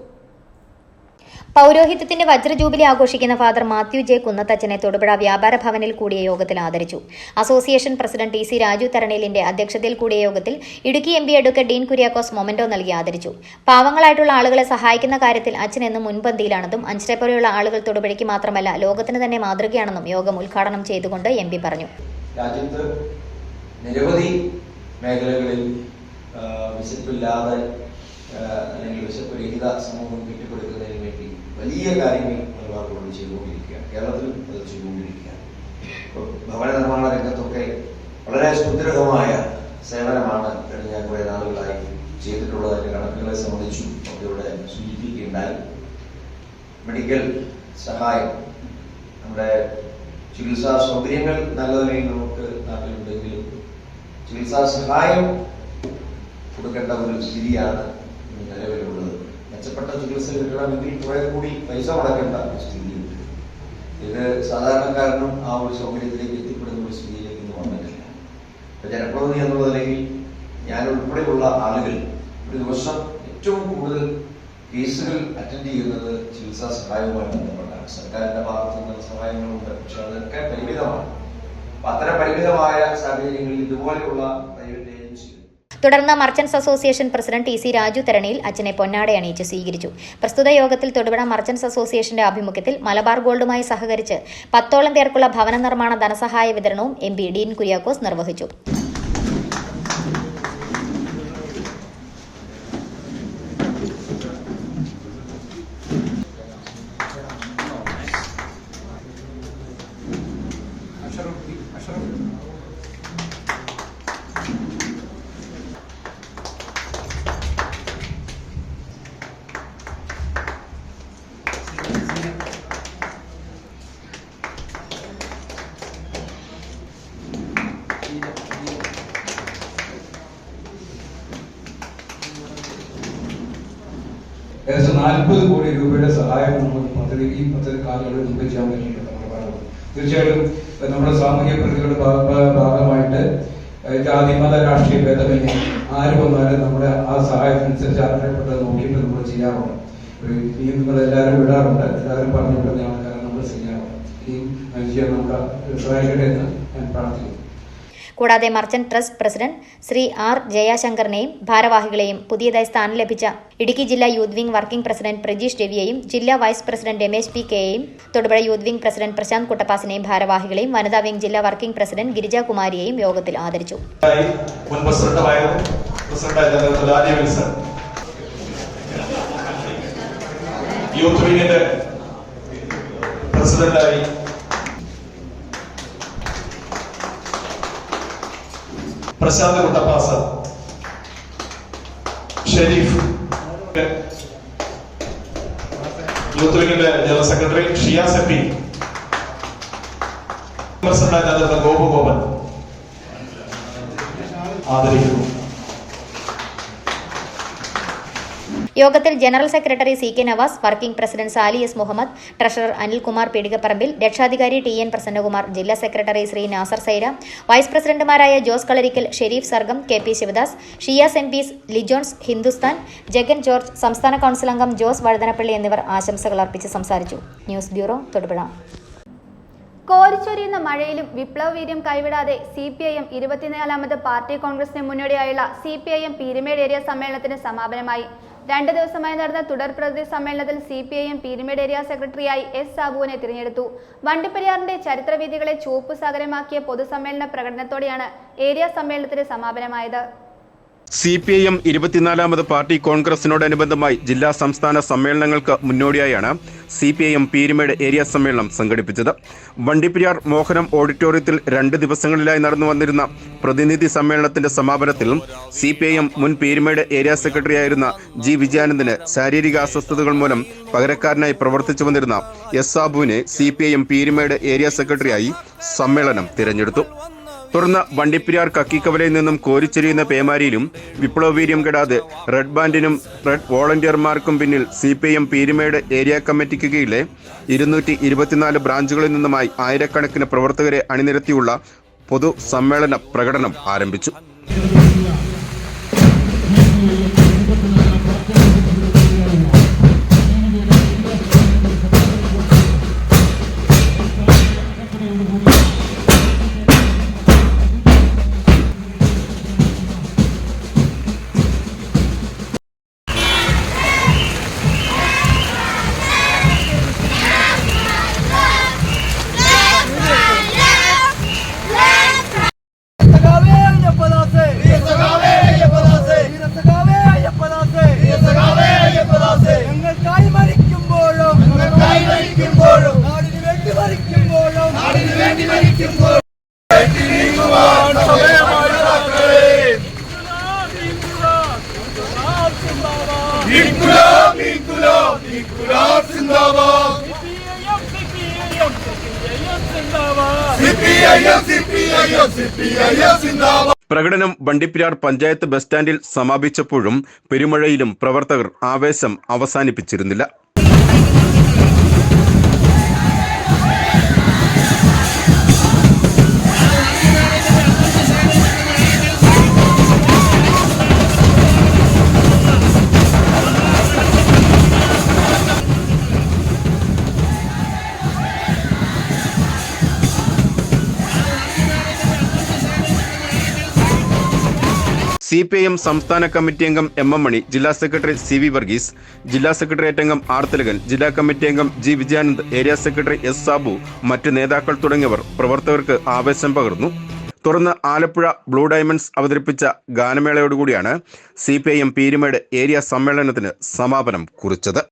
പൗരോഹിത്യത്തിന്റെ വജ്ര ജൂബിലി ആഘോഷിക്കുന്ന ഫാദർ മാത്യു ജെ കുന്നത്തച്ഛനെ തൊടുപുഴ വ്യാപാര ഭവനിൽ കൂടിയ യോഗത്തിൽ ആദരിച്ചു. അസോസിയേഷൻ പ്രസിഡന്റ് TC രാജു തരണീലിന്റെ അധ്യക്ഷതയിൽ കൂടിയ യോഗത്തിൽ Idukki MP advocate Dean Kuriakose memento നൽകി ആദരിച്ചു. പാവങ്ങളായിട്ടുള്ള ആളുകളെ സഹായിക്കുന്ന കാര്യത്തിൽ അച്ഛൻ എന്നും മുൻപന്തിയിലാണെന്നും അച്ഛനെ പോലെയുള്ള ആളുകൾ തൊടുപുഴയ്ക്ക് മാത്രമല്ല ലോകത്തിന് തന്നെ മാതൃകയാണെന്നും യോഗം ഉദ്ഘാടനം ചെയ്തുകൊണ്ട് MP പറഞ്ഞു. രാജ്യത്ത് നിരവധി മേഖലകളിൽ വിശപ്പില്ലാതെ അല്ലെങ്കിൽ വിശപ്പുരഹിത സമൂഹം കെട്ടിപ്പടുക്കുന്നതിന് വേണ്ടി വലിയ കാര്യങ്ങൾ മിക്കവാറും കൊണ്ട് ചെയ്തുകൊണ്ടിരിക്കുകയാണ്. കേരളത്തിലും അത് ചെയ്തുകൊണ്ടിരിക്കുകയാണ്. ഇപ്പോൾ ഭവന നിർമ്മാണ രംഗത്തൊക്കെ വളരെ സുദൃഢമായ സേവനമാണ് കഴിഞ്ഞ കുറേ നാളുകളായി ചെയ്തിട്ടുള്ളത്. അതിൻ്റെ കണക്കുകളെ സംബന്ധിച്ചും ഒക്കെ ഇവിടെ സൂചിപ്പിക്കുകയുണ്ടായി. മെഡിക്കൽ സഹായം, നമ്മുടെ ചികിത്സാ സൗകര്യങ്ങൾ നല്ല നിലയിൽ നമുക്ക് നാട്ടിലുണ്ടെങ്കിലും ചികിത്സാ സഹായം കൊടുക്കേണ്ട ഒരു സ്ഥിതിയാണ് നിലവിലുള്ളത്. മെച്ചപ്പെട്ട ചികിത്സ കിട്ടണമെങ്കിൽ കുറെ കൂടി പൈസ മുടക്കേണ്ട സ്ഥിതിയുണ്ട്. ഇത് സാധാരണക്കാരനും ആ ഒരു സൗകര്യത്തിലേക്ക് എത്തിപ്പെടുന്ന ഒരു സ്ഥിതിയിലേക്ക് ഇന്ന് വന്നിട്ടില്ല. ഇപ്പൊ ജനപ്രതിനിധി എന്നുള്ള നിലയിൽ ഞാൻ ഉൾപ്പെടെയുള്ള ആളുകൾ ഒരു ദിവസം ഏറ്റവും കൂടുതൽ കേസുകൾ അറ്റൻഡ് ചെയ്യുന്നത് ചികിത്സാ സഹായവുമായി ബന്ധപ്പെട്ടാണ്. സർക്കാരിന്റെ ഭാഗത്തു നിന്നുള്ള സഹായങ്ങളുണ്ട്, പക്ഷെ അതൊക്കെ പരിമിതമാണ്. അപ്പൊ അത്തരം പരിമിതമായ സാഹചര്യങ്ങളിൽ ഇതുപോലെയുള്ള പ്രൈവറ്റ് ഏജൻസികൾ. തുടർന്ന് മർച്ചന്റ്സ് അസോസിയേഷൻ പ്രസിഡന്റ് ടി.സി. രാജു തെരണിയിൽ അച്ഛനെ പൊന്നാട അണിയിച്ച് സ്വീകരിച്ചു. പ്രസ്തുത യോഗത്തിൽ തൊടുപുഴ മർച്ചന്റ്സ് അസോസിയേഷന്റെ ആഭിമുഖ്യത്തിൽ മലബാർ ഗോൾഡുമായി സഹകരിച്ച് 10ഓളം പേർക്കുള്ള ഭവന നിർമ്മാണ ധനസഹായ വിതരണവും എം.പി. ഡീൻ കുര്യാക്കോസ് നിർവഹിച്ചു. ഏകദേശം 40 കോടി രൂപയുടെ സഹായം ഈ പദ്ധതി കാലങ്ങളിൽ മുമ്പ് ചെയ്യാൻ പറ്റിയിട്ടുണ്ട്. തീർച്ചയായിട്ടും നമ്മുടെ സാമൂഹ്യ പ്രതികളുടെ ഭാഗമായിട്ട് ജാതി മത രാഷ്ട്രീയ ഭേദമന്യേ ആര് വന്നാലും നമ്മുടെ ആ സഹായത്തിനനുസരിച്ച് അർഹതപ്പെട്ടത് നോക്കിയിട്ട് നമ്മൾ ചെയ്യാറുണ്ട്. ഈ നിങ്ങൾ എല്ലാവരും വിടാറുണ്ട്, എല്ലാവരും പറഞ്ഞു വിടുന്ന ആൾക്കാരെ നമ്മൾ ചെയ്യാറുണ്ട്. ഇനിയും ചെയ്യാൻ നമുക്ക് സഹായിക്കട്ടെ എന്ന് ഞാൻ പ്രാർത്ഥിക്കുന്നു. കൂടാതെ merchant trust president Shri R ജയാശങ്കറിനെയും ഭാരവാഹികളെയും പുതിയതായി സ്ഥാനം ലഭിച്ച ഇടുക്കി ജില്ലാ youth wing working president Prajeesh രവിയെയും ജില്ലാ വൈസ് പ്രസിഡന്റ് രമേശ് പി കെയെയും Thodupuzha youth wing president Prashanth കുട്ടപ്പാസിനെയും ഭാരവാഹികളെയും വനിതാ വിംഗ് ജില്ലാ വർക്കിംഗ് പ്രസിഡന്റ് ഗിരിജാകുമാരിയെയും യോഗത്തിൽ ആദരിച്ചു. യൂത്ത് വിംഗിന്റെ പ്രസിഡന്റായി പ്രശാന്ത് കുട്ടപ്പാസ്, ഷെരീഫ് യൂത്ത് വിംഗിന്റെ general secretary Shiyas M P, പ്രസിഡന്റായി ഗോപൻ ആദരിക്കുന്നു. യോഗത്തിൽ general secretary C K Navas, working president Sali S Muhammad, treasurer Anilkumar Peedikaparambil, രക്ഷാധികാരി ടി എൻ പ്രസന്നകുമാർ, ജില്ലാ സെക്രട്ടറി ശ്രീ നാസർ സൈര, വൈസ് പ്രസിഡന്റുമാരായ Jose Kalarickal, Sherif Sargam, K P Sivadas, Shiyas M P, Lijons Hindustan, Jagan George, സംസ്ഥാന കൌൺസിൽ അംഗം ജോസ് വഴുതനപ്പള്ളി എന്നിവർ ആശംസകൾ അർപ്പിച്ച് സംസാരിച്ചു. News bureau, Thodupuzha. കോരിച്ചൊരിയുന്ന മഴയിലും വിപ്ലവ വീര്യം കൈവിടാതെ CPIM 24ാമത് പാർട്ടി കോൺഗ്രസിന് മുന്നോടിയായുള്ള CPIM പീരുമേട് ഏരിയ സമ്മേളനത്തിന് സമാപനമായി. 2 ദിവസമായി നടന്ന തുടർ പ്രതിനിധി സമ്മേളനത്തിൽ CPIM പീരുമേട് ഏരിയ സെക്രട്ടറിയായി എസ് സാബുവിനെ തിരഞ്ഞെടുത്തു. വണ്ടിപ്പെരിയാറിന്റെ ചരിത്രവീഥികളെ ചുവപ്പ് സാഗരമാക്കിയ പൊതുസമ്മേളന പ്രകടനത്തോടെയാണ് ഏരിയ സമ്മേളനത്തിന് സമാപനമായത്. CPIM 24ാമത് പാർട്ടി കോൺഗ്രസിനോടനുബന്ധമായി ജില്ലാ സംസ്ഥാന സമ്മേളനങ്ങൾക്ക് മുന്നോടിയായാണ് CPIM പീരുമേട് ഏരിയ സമ്മേളനം സംഘടിപ്പിച്ചത്. വണ്ടിപ്പെരിയാർ മോഹനം ഓഡിറ്റോറിയത്തിൽ 2 ദിവസങ്ങളിലായി നടന്നു വന്നിരുന്ന പ്രതിനിധി സമ്മേളനത്തിന്റെ സമാപനത്തിൽ CPIM മുൻ പീരുമേട് ഏരിയ സെക്രട്ടറിയായിരുന്ന G. വിജയാനന്ദന് ശാരീരിക അസ്വസ്ഥതകൾ മൂലം പകരക്കാരനായി പ്രവർത്തിച്ചു വന്നിരുന്ന എസ് സാബുവിനെ CPIM പീരുമേട് ഏരിയ സെക്രട്ടറിയായി സമ്മേളനം തിരഞ്ഞെടുത്തു. തുടർന്ന് വണ്ടിപ്പെരിയാർ കക്കിക്കവലയിൽ നിന്നും കോരിച്ചെരിയുന്ന പേമാരിയിലും വിപ്ലവവീര്യം കെടാതെ റെഡ് ബാൻഡിനും റെഡ് വോളണ്ടിയർമാർക്കും പിന്നിൽ CPIM പീരുമേട് ഏരിയ കമ്മിറ്റിക്ക് കീഴിലെ 224 ബ്രാഞ്ചുകളിൽ നിന്നുമായി ആയിരക്കണക്കിന് പ്രവർത്തകരെ അണിനിരത്തിയുള്ള പൊതു സമ്മേളന പ്രകടനം ആരംഭിച്ചു. ¡Viva! പ്രകടനം വണ്ടിപ്പെരിയാർ പഞ്ചായത്ത് ബസ് സ്റ്റാൻഡിൽ സമാപിച്ചപ്പോഴും പെരുമഴയിലും പ്രവർത്തകർ ആവേശം അവസാനിപ്പിച്ചിരുന്നില്ല. CPIM സംസ്ഥാന കമ്മിറ്റി അംഗം MM മണി, ജില്ലാ സെക്രട്ടറി CV വർഗീസ്, ജില്ലാ സെക്രട്ടേറിയറ്റ് അംഗം R തിലകൻ, ജില്ലാ കമ്മിറ്റി അംഗം G Vijayanand, area secretary S Sabu, മറ്റ് നേതാക്കൾ തുടങ്ങിയവർ പ്രവർത്തകർക്ക് ആവേശം പകർന്നു. തുടർന്ന് ആലപ്പുഴ ബ്ലൂ ഡയമണ്ട്സ് അവതരിപ്പിച്ച ഗാനമേളയോടുകൂടിയാണ് CPIM പീരുമേട് ഏരിയ സമ്മേളനത്തിന് സമാപനം കുറിച്ചത്.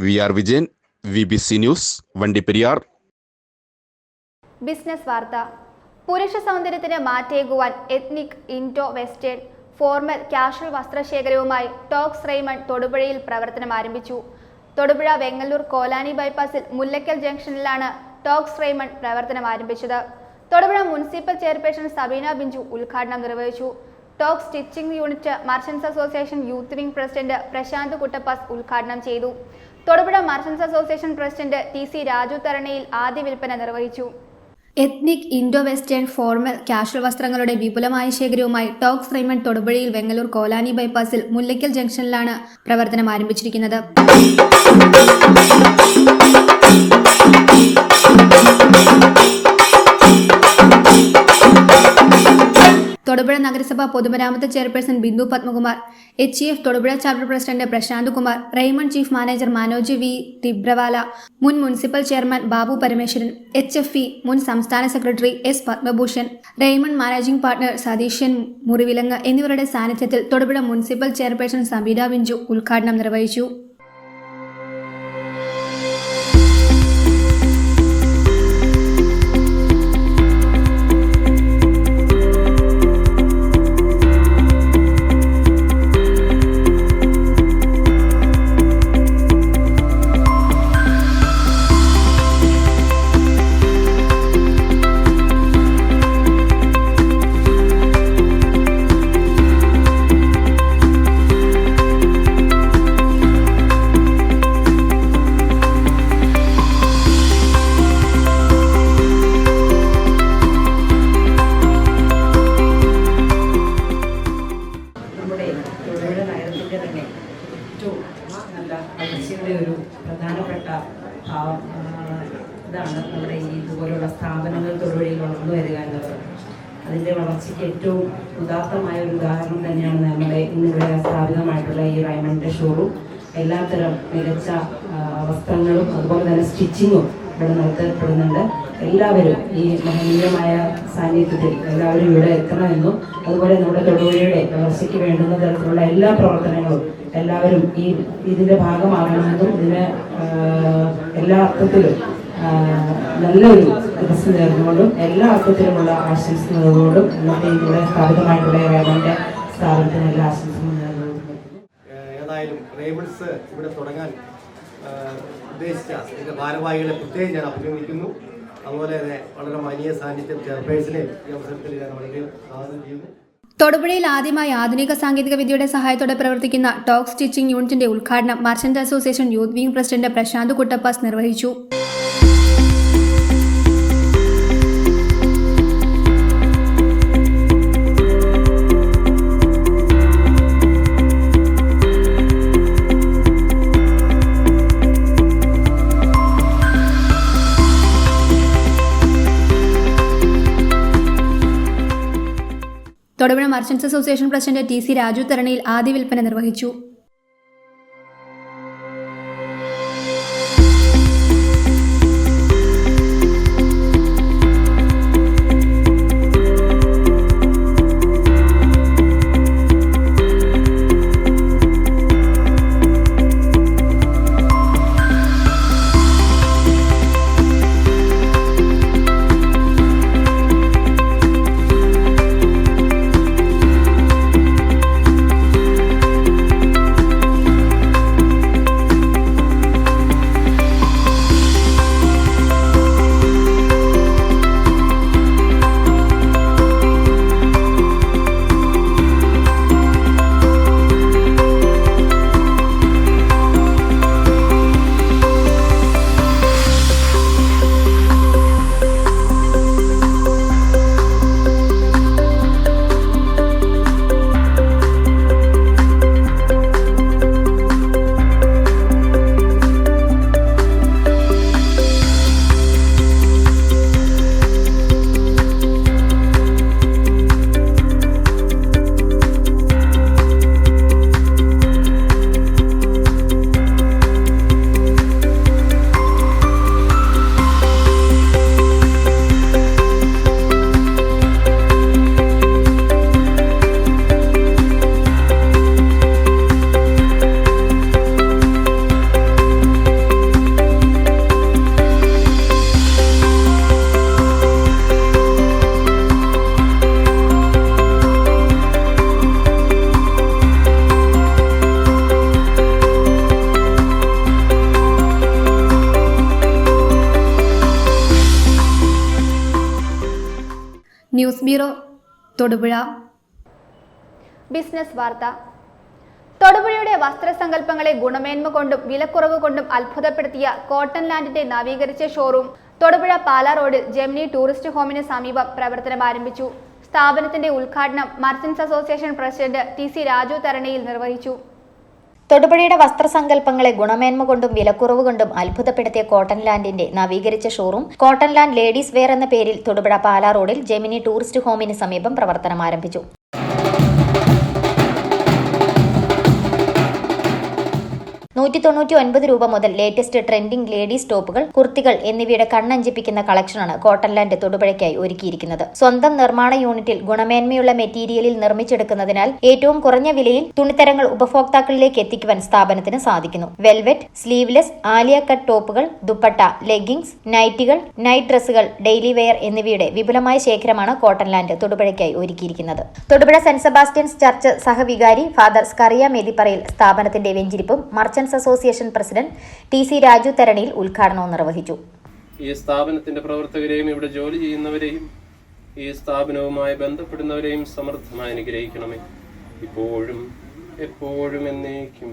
VR Vijayan, VBC news, Vandiperiyar. Business വാർത്ത. പുരുഷ സൗന്ദര്യത്തിന് മാറ്റേകുവാൻ ethnic, Indo western, formal, casual വസ്ത്രശേഖരവുമായി ടോക്സ് റെയ്മണ്ട് തൊടുപുഴയിൽ പ്രവർത്തനം ആരംഭിച്ചു. തൊടുപുഴ വെങ്ങല്ലൂർ കോലാനി ബൈപ്പാസിൽ മുല്ലക്കൽ ജംഗ്ഷനിലാണ് ടോക്സ് റെയ്മണ്ട് പ്രവർത്തനം ആരംഭിച്ചത്. തൊടുപുഴ മുനിസിപ്പൽ ചെയർപേഴ്സൺ സബീന ബിഞ്ചു ഉദ്ഘാടനം നിർവഹിച്ചു. ടോക്സ് stitching unit merchants association youth wing president Prashanth Kuttappas ഉദ്ഘാടനം ചെയ്തു. Thodupuzha merchants association president TC Raju Tharaniyil ആദ്യ വിൽപ്പന നിർവഹിച്ചു. Ethnic, Indo western, formal, casual വസ്ത്രങ്ങളുടെ വിപുലമായ ശേഖരവുമായി ടോക്സ് റെയ്മണ്ട് തൊടുപുഴയിൽ വെങ്ങല്ലൂർ കോലാനി ബൈപ്പാസിൽ മുല്ലക്കൽ ജംഗ്ഷനിലാണ് പ്രവർത്തനം ആരംഭിച്ചിരിക്കുന്നത്. തൊടുപുഴ നഗരസഭ പൊതുമരാമത്ത് chairperson Bindu Padmakumar, HEF Thodupuzha chapter president Prashanth Kumar, Raymond chief manager Manoj V Tibrewala, മുൻ municipal chairman Babu Parameswaran, HFE മുൻ സംസ്ഥാന secretary S Padmabhushan, Raymond managing partner Satheesan Murivilangu എന്നിവരുടെ സാന്നിധ്യത്തിൽ തൊടുപുഴ മുനിസിപ്പൽ ചെയർപേഴ്സൺ സബീന ബിഞ്ചു ഉദ്ഘാടനം നിർവഹിച്ചു. ഇതാണ് നമ്മുടെ ഈ ഇതുപോലുള്ള സ്ഥാപനങ്ങൾ തൊടുപുഴയിൽ വളർന്നു വരിക എന്നുള്ളത്. അതിൻ്റെ വളർച്ചയ്ക്ക് ഏറ്റവും ഉദാത്തമായ ഒരു ഉദാഹരണം തന്നെയാണ് നമ്മുടെ ഇന്നിവിടെ സ്ഥാപിതമായിട്ടുള്ള ഈ റൈമണ്ടിൻ്റെ ഷോറൂം. എല്ലാത്തരം മികച്ച വസ്ത്രങ്ങളും അതുപോലെ തന്നെ സ്റ്റിച്ചിങ്ങും ഇവിടെ നടത്തപ്പെടുന്നുണ്ട്. എല്ലാവരും ഈ മഹനീയമായ സാന്നിധ്യത്തിൽ എല്ലാവരും ഇവിടെ എത്തണമെന്നും അതുപോലെ നമ്മുടെ തൊടുപുഴയുടെ വളർച്ചയ്ക്ക് വേണ്ടുന്ന തരത്തിലുള്ള എല്ലാ പ്രവർത്തനങ്ങളും എല്ലാവരും ഇതിൻ്റെ ഭാഗമാകണമെന്നും ഇതിന് എല്ലാ അർത്ഥത്തിലും നല്ലൊരു ദിവസം നേർന്നുകൊണ്ടും എല്ലാ അർത്ഥത്തിലുമുള്ള ആശംസ നേർന്നുകൊണ്ടും ഇന്നത്തെ ഇവിടെ സ്ഥാപിതമായിട്ടുള്ള റേമണ്ട് സ്ഥാപനത്തിന് എല്ലാ ആശംസകളും നേർന്നുകൊണ്ടും ഏതായാലും റേമണ്ട്സ് ഇവിടെ തുടങ്ങാൻ ഉദ്ദേശിച്ച ഇതിൻ്റെ ഭാരവാഹികളെ പ്രത്യേകം ഞാൻ അഭിനന്ദിക്കുന്നു. അതുപോലെ തന്നെ വളരെ വലിയ സാന്നിധ്യം ചെയർപേഴ്സണെ ഈ അവസരത്തിൽ ഞാൻ വളരെ സ്വാഗതം ചെയ്യുന്നു. തൊടുപുഴയിൽ ആദ്യമായി ആധുനിക സാങ്കേതിക വിദ്യയുടെ സഹായത്തോടെ പ്രവർത്തിക്കുന്ന ടോക്ക് സ്റ്റിച്ചിംഗ് യൂണിറ്റിന്റെ ഉദ്ഘാടനം merchant association youth wing president Prashanth Kuttappas നിർവഹിച്ചു. Thodupuzha merchants association president TC Raju Tharaniyil ആദ്യ വിൽപ്പന നിർവഹിച്ചു. News bureau Thodupuzha. ബിസിനസ് വാർത്ത. തൊടുപുഴയുടെ വസ്ത്രസങ്കല്പങ്ങളെ ഗുണമേന്മ കൊണ്ടും വിലക്കുറവ് കൊണ്ടും അത്ഭുതപ്പെടുത്തിയ കോട്ടൺ ലാൻഡിന്റെ നവീകരിച്ച ഷോറൂം തൊടുപുഴ പാലാ റോഡിൽ ജെമിനി ടൂറിസ്റ്റ് ഹോമിന് സമീപം പ്രവർത്തനം ആരംഭിച്ചു. സ്ഥാപനത്തിന്റെ ഉദ്ഘാടനം merchants association president TC Raju Tharaniyil നിർവഹിച്ചു. തൊടുപുഴയുടെ വസ്ത്രസങ്കല്പങ്ങളെ ഗുണമേന്മ കൊണ്ടും വിലക്കുറവ് കൊണ്ടും അത്ഭുതപ്പെടുത്തിയ കോട്ടൺ ലാൻഡിന്റെ നവീകരിച്ച showroom cotton land ladies wear എന്ന പേരിൽ തൊടുപുഴ പാലാ റോഡിൽ ജെമിനി ടൂറിസ്റ്റ് ഹോമിന് സമീപം പ്രവർത്തനം ആരംഭിച്ചു. 199 രൂപ മുതൽ ലേറ്റസ്റ്റ് ട്രെൻഡിംഗ് ലേഡീസ് ടോപ്പുകൾ, കുർത്തികൾ എന്നിവയുടെ കണ്ണഞ്ചിപ്പിക്കുന്ന കളക്ഷനാണ് കോട്ടൺ ലാൻഡ് തൊടുപുഴയ്ക്കായി ഒരുക്കിയിരിക്കുന്നത്. സ്വന്തം നിർമ്മാണ യൂണിറ്റിൽ ഗുണമേന്മയുള്ള മെറ്റീരിയലിൽ നിർമ്മിച്ചെടുക്കുന്നതിനാൽ ഏറ്റവും കുറഞ്ഞ വിലയിൽ തുണിത്തരങ്ങൾ ഉപഭോക്താക്കളിലേക്ക് എത്തിക്കുവാൻ സ്ഥാപനത്തിന് സാധിക്കുന്നു. വെൽവെറ്റ്, സ്ലീവ്ലെസ്, ആലിയ കട്ട് ടോപ്പുകൾ, ദുപ്പട്ട, ലെഗിംഗ്സ്, നൈറ്റികൾ, നൈറ്റ് ഡ്രസ്സുകൾ, ഡെയിലി വെയർ എന്നിവയുടെ വിപുലമായ ശേഖരമാണ് കോട്ടൺ ലാൻഡ് തൊടുപുഴയ്ക്കായി ഒരുക്കിയിരിക്കുന്നത്. തൊടുപുഴ സെന്റ് സെബാസ്റ്റ്യൻസ് ചർച്ച് സഹവികാരി ഫാദർ സ്കറിയ മേദിപ്പറയിൽ സ്ഥാപനത്തിന്റെ വെഞ്ചിരിപ്പും merchants association president TC Raju Tharaniyil ഉദ്ഘാടനവും നിർവഹിച്ചു. ഈ സ്ഥാപനത്തിന്റെ പ്രവർത്തകരെയും ഇവിടെ ജോലി ചെയ്യുന്നവരെയും ഈ സ്ഥാപനവുമായി ബന്ധപ്പെടുന്നവരെയും സമൃദ്ധമായി അനുഗ്രഹിക്കണമേ, ഇപ്പോഴും എപ്പോഴും എന്നേക്കും.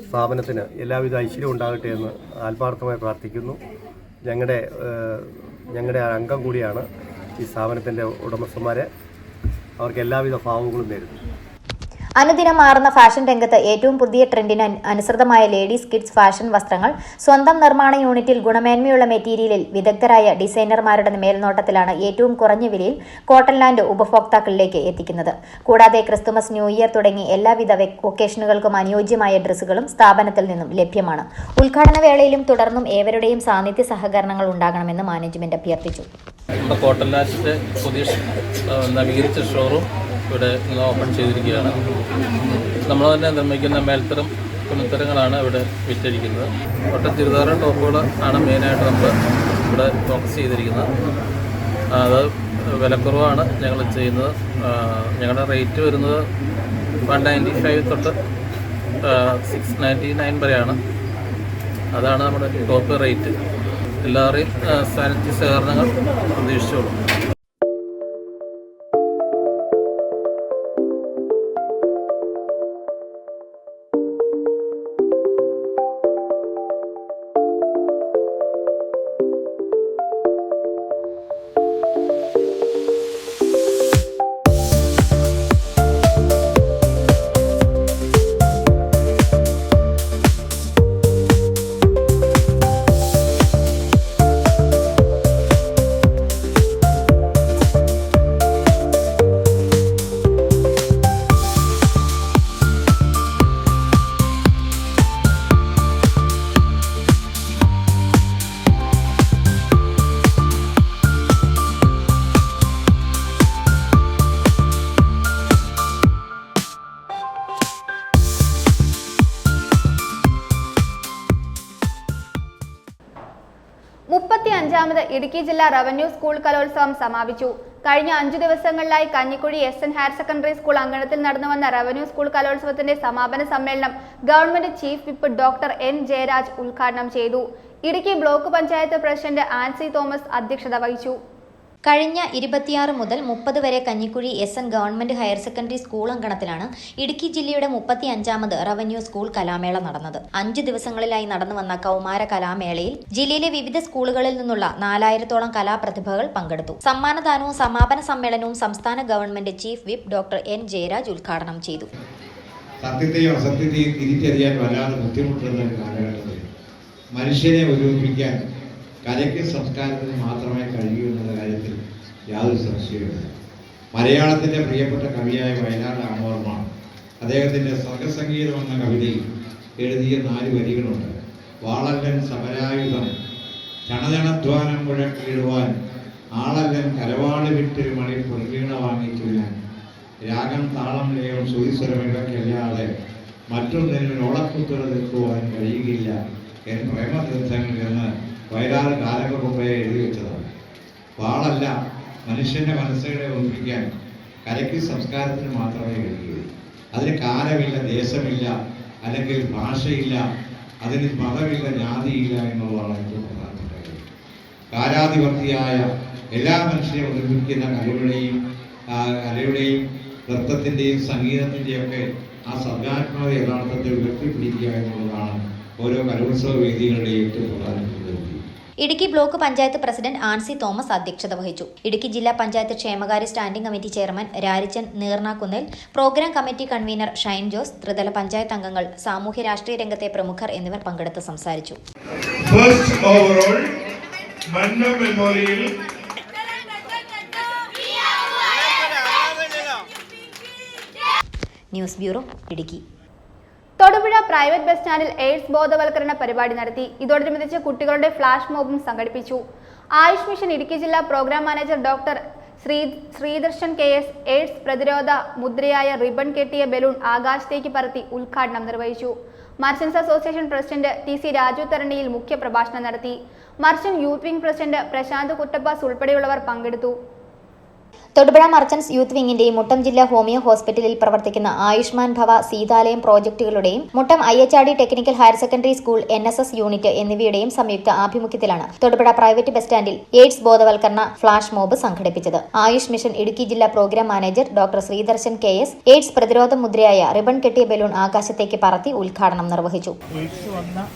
സ്ഥാപനത്തിന് എല്ലാവിധ ഐശ്വര്യവും ഉണ്ടാകട്ടെ എന്ന് ആത്മാർത്ഥമായി പ്രാർത്ഥിക്കുന്നു. ഞങ്ങളുടെ അംഗം കൂടിയാണ് ഈ സ്ഥാപനത്തിൻ്റെ ഉടമസ്ഥന്മാരെ. അവർക്ക് എല്ലാവിധ ഭാവങ്ങളും നേരുന്നു. അനുദിനം മാറുന്ന ഫാഷൻ രംഗത്ത് ഏറ്റവും പുതിയ ട്രെൻഡിന് അനുസൃതമായ ലേഡീസ് കിഡ്സ് ഫാഷൻ വസ്ത്രങ്ങൾ സ്വന്തം നിർമ്മാണ യൂണിറ്റിൽ ഗുണമേന്മയുള്ള മെറ്റീരിയലിൽ വിദഗ്ധരായ ഡിസൈനർമാരുടെ മേൽനോട്ടത്തിലാണ് ഏറ്റവും കുറഞ്ഞ വിലയിൽ കോട്ടൺ ലാൻഡ് ഉപഭോക്താക്കളിലേക്ക് എത്തിക്കുന്നത്. കൂടാതെ ക്രിസ്തുമസ്, ന്യൂ ഇയർ തുടങ്ങി എല്ലാവിധ ഒക്കേഷനുകൾക്കും അനുയോജ്യമായ ഡ്രസ്സുകളും സ്ഥാപനത്തിൽ നിന്നും ലഭ്യമാണ്. ഉദ്ഘാടന വേളയിലും തുടർന്നും ഏവരുടെയും സാന്നിധ്യ സഹകരണങ്ങൾ ഉണ്ടാകണമെന്ന് മാനേജ്മെന്റ് അഭ്യർത്ഥിച്ചു. കോട്ടൺ ലാൻഡിന്റെ പുതിയ നവീകരിച്ച ഷോറൂം ഇവിടെ ഇന്ന് ഓപ്പൺ ചെയ്തിരിക്കുകയാണ്. നമ്മൾ തന്നെ നിർമ്മിക്കുന്ന മേൽത്തരം തുണിത്തരങ്ങളാണ് ഇവിടെ വിറ്റിരിക്കുന്നത്. കോട്ടൺ ചുരിദാറ് ടോപ്പുകൾ ആണ് മെയിനായിട്ട് നമ്മൾ ഇവിടെ ഫോക്കസ് ചെയ്തിരിക്കുന്നത്. അത് വിലക്കുറവാണ് ഞങ്ങൾ ചെയ്യുന്നത്. ഞങ്ങളുടെ റേറ്റ് വരുന്നത് 195 തൊട്ട് 699 വരെയാണ്. അതാണ് നമ്മുടെ ടോപ്പ് റേറ്റ്. എല്ലാവരെയും സാന്നിധ്യ സഹകരണങ്ങൾ പ്രതീക്ഷിച്ചോളൂ. ഇടുക്കി ജില്ലാ റവന്യൂ സ്കൂൾ കലോത്സവം സമാപിച്ചു. കഴിഞ്ഞ 5 ദിവസങ്ങളിലായി Kanjikuzhi SN higher secondary school അങ്കണത്തിൽ നടന്നുവന്ന റവന്യൂ സ്കൂൾ കലോത്സവത്തിന്റെ സമാപന സമ്മേളനം government chief whip doctor N Jayaraj ഉദ്ഘാടനം ചെയ്തു. ഇടുക്കി ബ്ലോക്ക് പഞ്ചായത്ത് പ്രസിഡന്റ് ആൻസി തോമസ് അധ്യക്ഷത വഹിച്ചു. കഴിഞ്ഞ 26 മുതൽ 30 വരെ Kanjikuzhi SN government higher secondary school അങ്കണത്തിലാണ് ഇടുക്കി ജില്ലയുടെ 35ാമത് റവന്യൂ സ്കൂൾ കലാമേള നടന്നത്. 5 ദിവസങ്ങളിലായി നടന്നുവന്ന കൗമാര കലാമേളയിൽ ജില്ലയിലെ വിവിധ സ്കൂളുകളിൽ നിന്നുള്ള 4000-ഓളം കലാപ്രതിഭകൾ പങ്കെടുത്തു. സമ്മാനദാനവും സമാപന സമ്മേളനവും സംസ്ഥാന government chief whip doctor N Jayaraj ഉദ്ഘാടനം ചെയ്തു. സത്യത്തെയും അസത്യത്തെയും തിരിച്ചറിയാൻ വല്ലാതെ ബുദ്ധിമുട്ടുന്ന ഒരു കാലഘട്ടത്തിൽ മനുഷ്യനെ ഒരുമിപ്പിക്കാൻ കലയ്ക്ക് സംസ്കാരത്തിന് മാത്രമേ കഴിയൂ എന്നുള്ള കാര്യത്തിൽ യാതൊരു സംശയവുമില്ല. മലയാളത്തിൻ്റെ പ്രിയപ്പെട്ട കവിയായ വയലാർ രാമവർമ്മ അദ്ദേഹത്തിൻ്റെ സർഗസംഗീതം എന്ന കവിതയിൽ എഴുതിയ 4 വരികളുണ്ട്. വാളല്ലൻ സമരായുധം ചണചണധ്വാനം മുഴക്കിടുവാൻ ആളല്ലൻ കരവാട് വിട്ടൊരു മണി പൊൻവീണ വാങ്ങിച്ചുവിടാൻ രാഗം താളം ലയം സുതിസ്വരം ഇവയ്ക്കല്ലാതെ മറ്റൊന്നിനും ഓളക്കുത്തുറ നിൽക്കുവാൻ കഴിയുകയില്ല എൻ പ്രേമതീർത്ഥങ്ങളിൽ നിന്ന് വയലാർ കാലങ്ങൾ മുമ്പേ എഴുതി വെച്ചതാണ്. വാളല്ല, മനുഷ്യൻ്റെ മനസ്സുകളെ ഒന്നിപ്പിക്കാൻ കലയ്ക്ക് സംസ്കാരത്തിന് മാത്രമേ കഴിയുകയുള്ളൂ. അതിന് കാലമില്ല, ദേശമില്ല, അല്ലെങ്കിൽ ഭാഷയില്ല, അതിന് മതമില്ല, ജാതിയില്ല എന്നുള്ളതാണ് ഏറ്റവും പ്രധാനപ്പെട്ട കാര്യം. കാലാധിപത്യമായ എല്ലാ മനുഷ്യരെ ഒന്നിപ്പിക്കുന്ന കലയുടെയും നൃത്തത്തിൻ്റെയും സംഗീതത്തിൻ്റെയും ഒക്കെ ആ സർഗാത്മകത യഥാർത്ഥത്തിൽ ഉയർത്തിപ്പിടിക്കുക എന്നുള്ളതാണ് ഓരോ കലോത്സവ വേദികളുടെയും ഏറ്റവും പ്രധാനപ്പെട്ട. ഇടുക്കി ബ്ലോക്ക് പഞ്ചായത്ത് പ്രസിഡന്റ് ആൻസി തോമസ് അധ്യക്ഷത വഹിച്ചു. ഇടുക്കി ജില്ലാ പഞ്ചായത്ത് ക്ഷേമകാര്യ standing committee chairman Rarichan Neernakkunnel, programme committee convener Shine Jose, ത്രിതല പഞ്ചായത്ത് അംഗങ്ങൾ, സാമൂഹ്യ രാഷ്ട്രീയ രംഗത്തെ പ്രമുഖർ എന്നിവർ പങ്കെടുത്ത് സംസാരിച്ചു. News bureau, Idukki. Thodupuzha private bus സ്റ്റാൻഡിൽ എയ്ഡ്സ് ബോധവൽക്കരണ പരിപാടി നടത്തി. ഇതോടനുബന്ധിച്ച് കുട്ടികളുടെ ഫ്ലാഷ് മോബും സംഘടിപ്പിച്ചു. ആയുഷ് മിഷൻ ഇടുക്കി ജില്ലാ programme manager doctor Sreedarshan KS AIDS പ്രതിരോധ മുദ്രയായ റിബൺ കെട്ടിയ ബലൂൺ ആകാശത്തേക്ക് പറത്തി ഉദ്ഘാടനം നിർവഹിച്ചു. Merchants association president TC Raju Tharaniyil മുഖ്യ പ്രഭാഷണം നടത്തി. Merchant youth wing president Prashanth Kuttappas ഉൾപ്പെടെയുള്ളവർ പങ്കെടുത്തു. തൊടുപുഴ മർച്ചന്റ്സ് യൂത്ത് വിംഗിന്റെയും മുട്ടം ജില്ലാ ഹോമിയോ ഹോസ്പിറ്റലിൽ പ്രവർത്തിക്കുന്ന ആയുഷ്മാൻ ഭവ സീതാലയം പ്രോജക്ടുകളുടെയും Muttom IHRD technical higher secondary school NSS unit എന്നിവയുടെയും സംയുക്ത ആഭിമുഖ്യത്തിലാണ് തൊടുപുഴ പ്രൈവറ്റ് ബസ് സ്റ്റാൻഡിൽ എയ്ഡ്സ് ബോധവൽക്കരണ ഫ്ലാഷ് മോബ് സംഘടിപ്പിച്ചത്. ആയുഷ് മിഷൻ ഇടുക്കി ജില്ലാ programme manager doctor Sreedarshan KS AIDS പ്രതിരോധ മുദ്രയായ റിബൺ കെട്ടിയ ബലൂൺ ആകാശത്തേക്ക് പറത്തി ഉദ്ഘാടനം നിർവഹിച്ചു.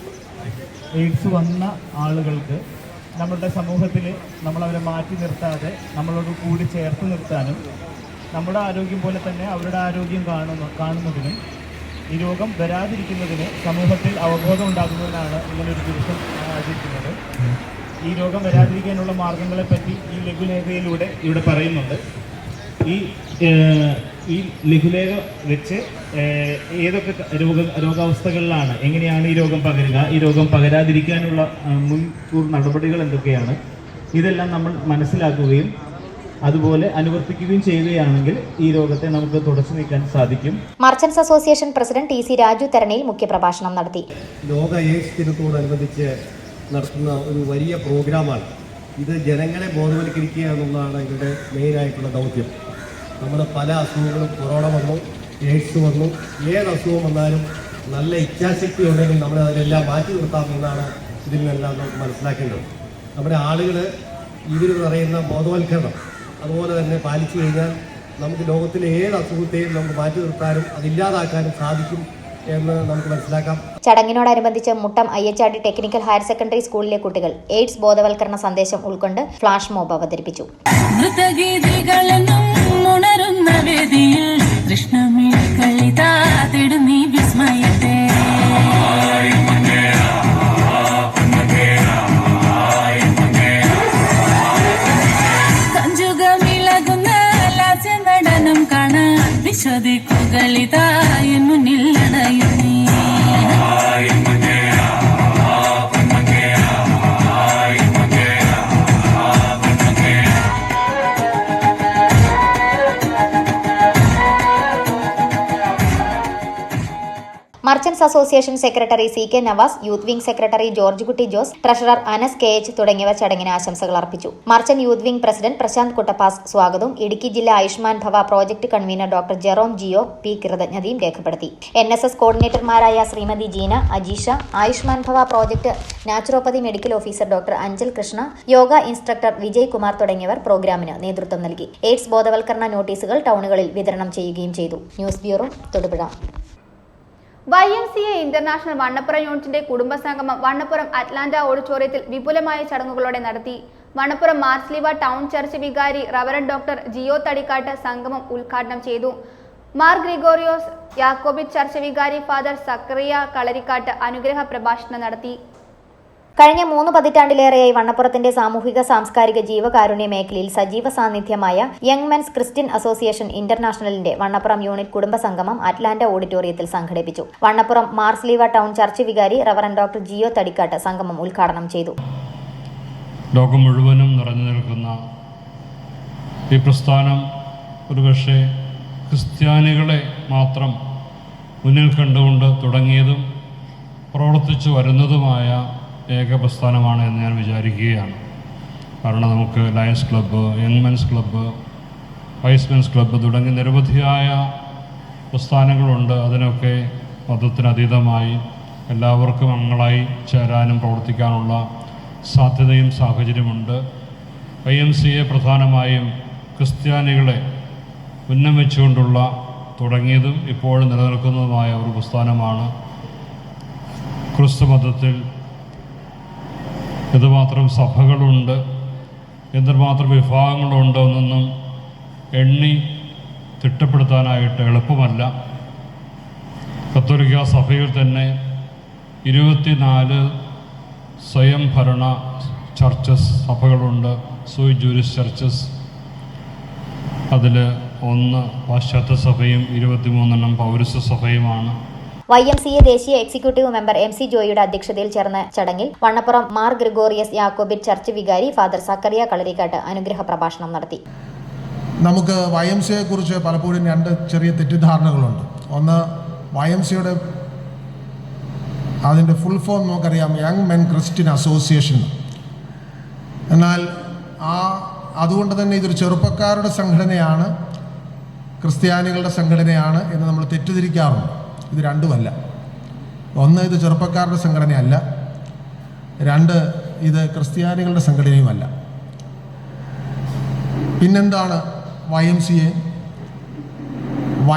എയ്ഡ്സ് വന്ന ആളുകൾക്ക് നമ്മുടെ സമൂഹത്തിൽ നമ്മളവരെ മാറ്റി നിർത്താതെ നമ്മളോട് കൂടി ചേർത്ത് നിർത്താനും നമ്മുടെ ആരോഗ്യം പോലെ തന്നെ അവരുടെ ആരോഗ്യം കാണുന്നതിനും ഈ രോഗം വരാതിരിക്കുന്നതിന് സമൂഹത്തിൽ അവബോധം ഉണ്ടാകുന്നതിനാണ് ഇങ്ങനൊരു ദിവസം ആചരിക്കുന്നത്. ഈ രോഗം വരാതിരിക്കാനുള്ള മാർഗങ്ങളെപ്പറ്റി ഈ ലഘുലേഖയിലൂടെ ഇവിടെ പറയുന്നുണ്ട്. ഈ ലഘുലേഖ വെച്ച് ഏതൊക്കെ രോഗാവസ്ഥകളിലാണ് എങ്ങനെയാണ് ഈ രോഗം പകരുക, ഈ രോഗം പകരാതിരിക്കാനുള്ള മുൻകൂർ നടപടികൾ എന്തൊക്കെയാണ്, ഇതെല്ലാം നമ്മൾ മനസ്സിലാക്കുകയും അതുപോലെ അനുവർത്തിക്കുകയും ചെയ്യുകയാണെങ്കിൽ ഈ രോഗത്തെ നമുക്ക് തുടച്ചു നീക്കാൻ സാധിക്കും. Merchants association president TC Raju Theraniyil മുഖ്യപ്രഭാഷണം നടത്തി. ലോക എയ്ഡ്സ് ദിനത്തോടനുബന്ധിച്ച് നടത്തുന്ന ഒരു വലിയ പ്രോഗ്രാമാണ് ഇത്. ജനങ്ങളെ ബോധവൽക്കരിക്കുക എന്നുള്ളതാണ് ഇതിൻ്റെ മെയിനായിട്ടുള്ള ദൗത്യം. നമ്മുടെ പല അസുഖങ്ങളും, കൊറോണ വന്നു, എയ്ഡ്സ് വന്നു, ഏത് അസുഖം വന്നാലും നല്ല ഇച്ഛാശക്തി ഉണ്ടെങ്കിൽ നമ്മൾ അതിനെല്ലാം മാറ്റി നിർത്താമെന്നാണ് ഇതിൽ നിന്നെല്ലാം നമുക്ക് മനസ്സിലാക്കേണ്ടത്. നമ്മുടെ ആളുകൾ ഇതിൽ പറയുന്ന ബോധവൽക്കരണം അതുപോലെ തന്നെ പാലിച്ചു കഴിഞ്ഞാൽ നമുക്ക് ലോകത്തിലെ ഏത് അസുഖത്തെയും നമുക്ക് മാറ്റി നിർത്താനും അതില്ലാതാക്കാനും സാധിക്കും എന്ന് നമുക്ക് മനസ്സിലാക്കാം. ചടങ്ങിനോടനുബന്ധിച്ച് Muttom IHRD technical higher secondary സ്കൂളിലെ കുട്ടികൾ എയ്ഡ്സ് ബോധവൽക്കരണ സന്ദേശം ഉൾക്കൊണ്ട് ഫ്ലാഷ് മോബ് അവതരിപ്പിച്ചു. Merchants association secretary CK Navas, youth wing secretary George Kutty Jose, treasurer Anas KH തുടങ്ങിയവർ ചടങ്ങിന് ആശംസകൾ അർപ്പിച്ചു. Merchant youth wing president Prashanth Kuttappas സ്വാഗതവും ഇടുക്കി ജില്ലാ Ayushman Bhava project convener doctor Jerome Jiyo P കൃതജ്ഞതയും രേഖപ്പെടുത്തി. NSS കോർഡിനേറ്റർമാരായ Shrimati Jeena, Ajeesha, Ayushman Bhava project naturopathy medical officer doctor Anchal Krishna, yoga instructor Vijay Kumar തുടങ്ങിയവർ പ്രോഗ്രാമിന് നേതൃത്വം നൽകി. എയ്ഡ്സ് ബോധവൽക്കരണ നോട്ടീസുകൾ ടൗണുകളിൽ വിതരണം ചെയ്യുകയും ചെയ്തു. News bureau, Thodupuzha. YMCA international Vannappuram യൂണിറ്റിന്റെ കുടുംബസംഗമം വണ്ണപ്പുറം അറ്റ്ലാന്റ ഓഡിറ്റോറിയത്തിൽ വിപുലമായ ചടങ്ങുകളോടെ നടത്തി. വണ്ണപ്പുറം മാർസ്ലീവ ടൗൺ ചർച്ച് വികാരി റവറന്റ് ഡോക്ടർ ജിയോ തടിക്കാട്ട് സംഗമം ഉദ്ഘാടനം ചെയ്തു. മാർ ഗ്രിഗോറിയോസ് യാക്കോബിറ്റ് ചർച്ച് വികാരി ഫാദർ സക്കറിയ കളരിക്കാട്ട് അനുഗ്രഹ പ്രഭാഷണം നടത്തി. കഴിഞ്ഞ 3 പതിറ്റാണ്ടിലേറെയായി വണ്ണപ്പുറത്തിന്റെ സാമൂഹിക സാംസ്കാരിക ജീവകാരുണ്യ മേഖലയിൽ സജീവ സാന്നിധ്യമായ യങ് മെൻസ് ക്രിസ്ത്യൻ അസോസിയേഷൻ ഇന്റർനാഷണലിന്റെ വണ്ണപ്പുറം യൂണിറ്റ് കുടുംബസംഗമം അറ്റ്ലാന്റ ഓഡിറ്റോറിയത്തിൽ സംഘടിപ്പിച്ചു. വണ്ണപ്പുറം മാർസ്ലീവ ടൗൺ ചർച്ച് വികാരി റവറന്റ് ഡോക്ടർ ജിയോ തടിക്കാട്ട് സംഗമം ഉദ്ഘാടനം ചെയ്തു. ലോകം മുഴുവനും നിറഞ്ഞു നിൽക്കുന്ന ഈ പ്രസ്ഥാനം ഒരുപക്ഷെ ക്രിസ്ത്യാനികളെ മാത്രം മുന്നിൽ കണ്ടുകൊണ്ട് തുടങ്ങിയതും പ്രവർത്തിച്ചു വരുന്നതുമായ ഏക പ്രസ്ഥാനമാണ് എന്ന് ഞാൻ വിചാരിക്കുകയാണ്. കാരണം നമുക്ക് lions club, young men's club, Y's men's club തുടങ്ങി നിരവധിയായ പ്രസ്ഥാനങ്ങളുണ്ട്. അതിനൊക്കെ മതത്തിനതീതമായി എല്ലാവർക്കും അംഗങ്ങളായി ചേരാനും പ്രവർത്തിക്കാനുള്ള സാധ്യതയും സാഹചര്യമുണ്ട്. YMCA പ്രധാനമായും ക്രിസ്ത്യാനികളെ ഉന്നം വെച്ചുകൊണ്ടുള്ള തുടങ്ങിയതും ഇപ്പോഴും നിലനിൽക്കുന്നതുമായ ഒരു പ്രസ്ഥാനമാണ്. ക്രിസ്തു മതത്തിൽ എന്തുമാത്രം സഭകളുണ്ട്, എന്തുമാത്രം വിഭാഗങ്ങളുണ്ട് എന്നൊന്നും എണ്ണി തിട്ടപ്പെടുത്താനായിട്ട് എളുപ്പമല്ല. കത്തോലിക്ക സഭയിൽ തന്നെ 24 സ്വയംഭരണ ചർച്ചസ് സഭകളുണ്ട്, സൂയി ജൂരിസ് ചർച്ചസ്. അതിൽ 1 പാശ്ചാത്യ സഭയും 23 പൗരസ്ത്യ സഭയുമാണ്. YMCA ദേശീയ എക്സിക്യൂട്ടീവ് മെമ്പർ MC ജോയിയുടെ അധ്യക്ഷതയിൽ ചേർന്ന ചടങ്ങിൽ വണ്ണപ്പുറം മാർ ഗ്രിഗോറിയസ് യാക്കോബിറ്റ് ചർച്ച് വികാരി ഫാദർ സക്കറിയ കളരിക്കാട്ട് അനുഗ്രഹ പ്രഭാഷണം നടത്തി. നമുക്ക് YMCA കുറിച്ച് പലപ്പോഴും 2 ചെറിയ തെറ്റിദ്ധാരണകളുണ്ട്. ഒന്ന്, YMCAയുടെ അതിൻ്റെ ഫുൾ ഫോം നമുക്കറിയാം, യങ് മെൻ ക്രിസ്ത്യൻ അസോസിയേഷൻ. എന്നാൽ ആ അതുകൊണ്ട് തന്നെ ഇതൊരു ചെറുപ്പക്കാരുടെ സംഘടനയാണ്, ക്രിസ്ത്യാനികളുടെ സംഘടനയാണ് എന്ന് നമ്മൾ തെറ്റിദ്ധരിക്കാറുണ്ട്. ഇത് രണ്ടുമല്ല. ഒന്ന്, ഇത് ചെറുപ്പക്കാരുടെ സംഘടനയല്ല. രണ്ട്, ഇത് ക്രിസ്ത്യാനികളുടെ സംഘടനയുമല്ല. പിന്നെന്താണ് YMCA?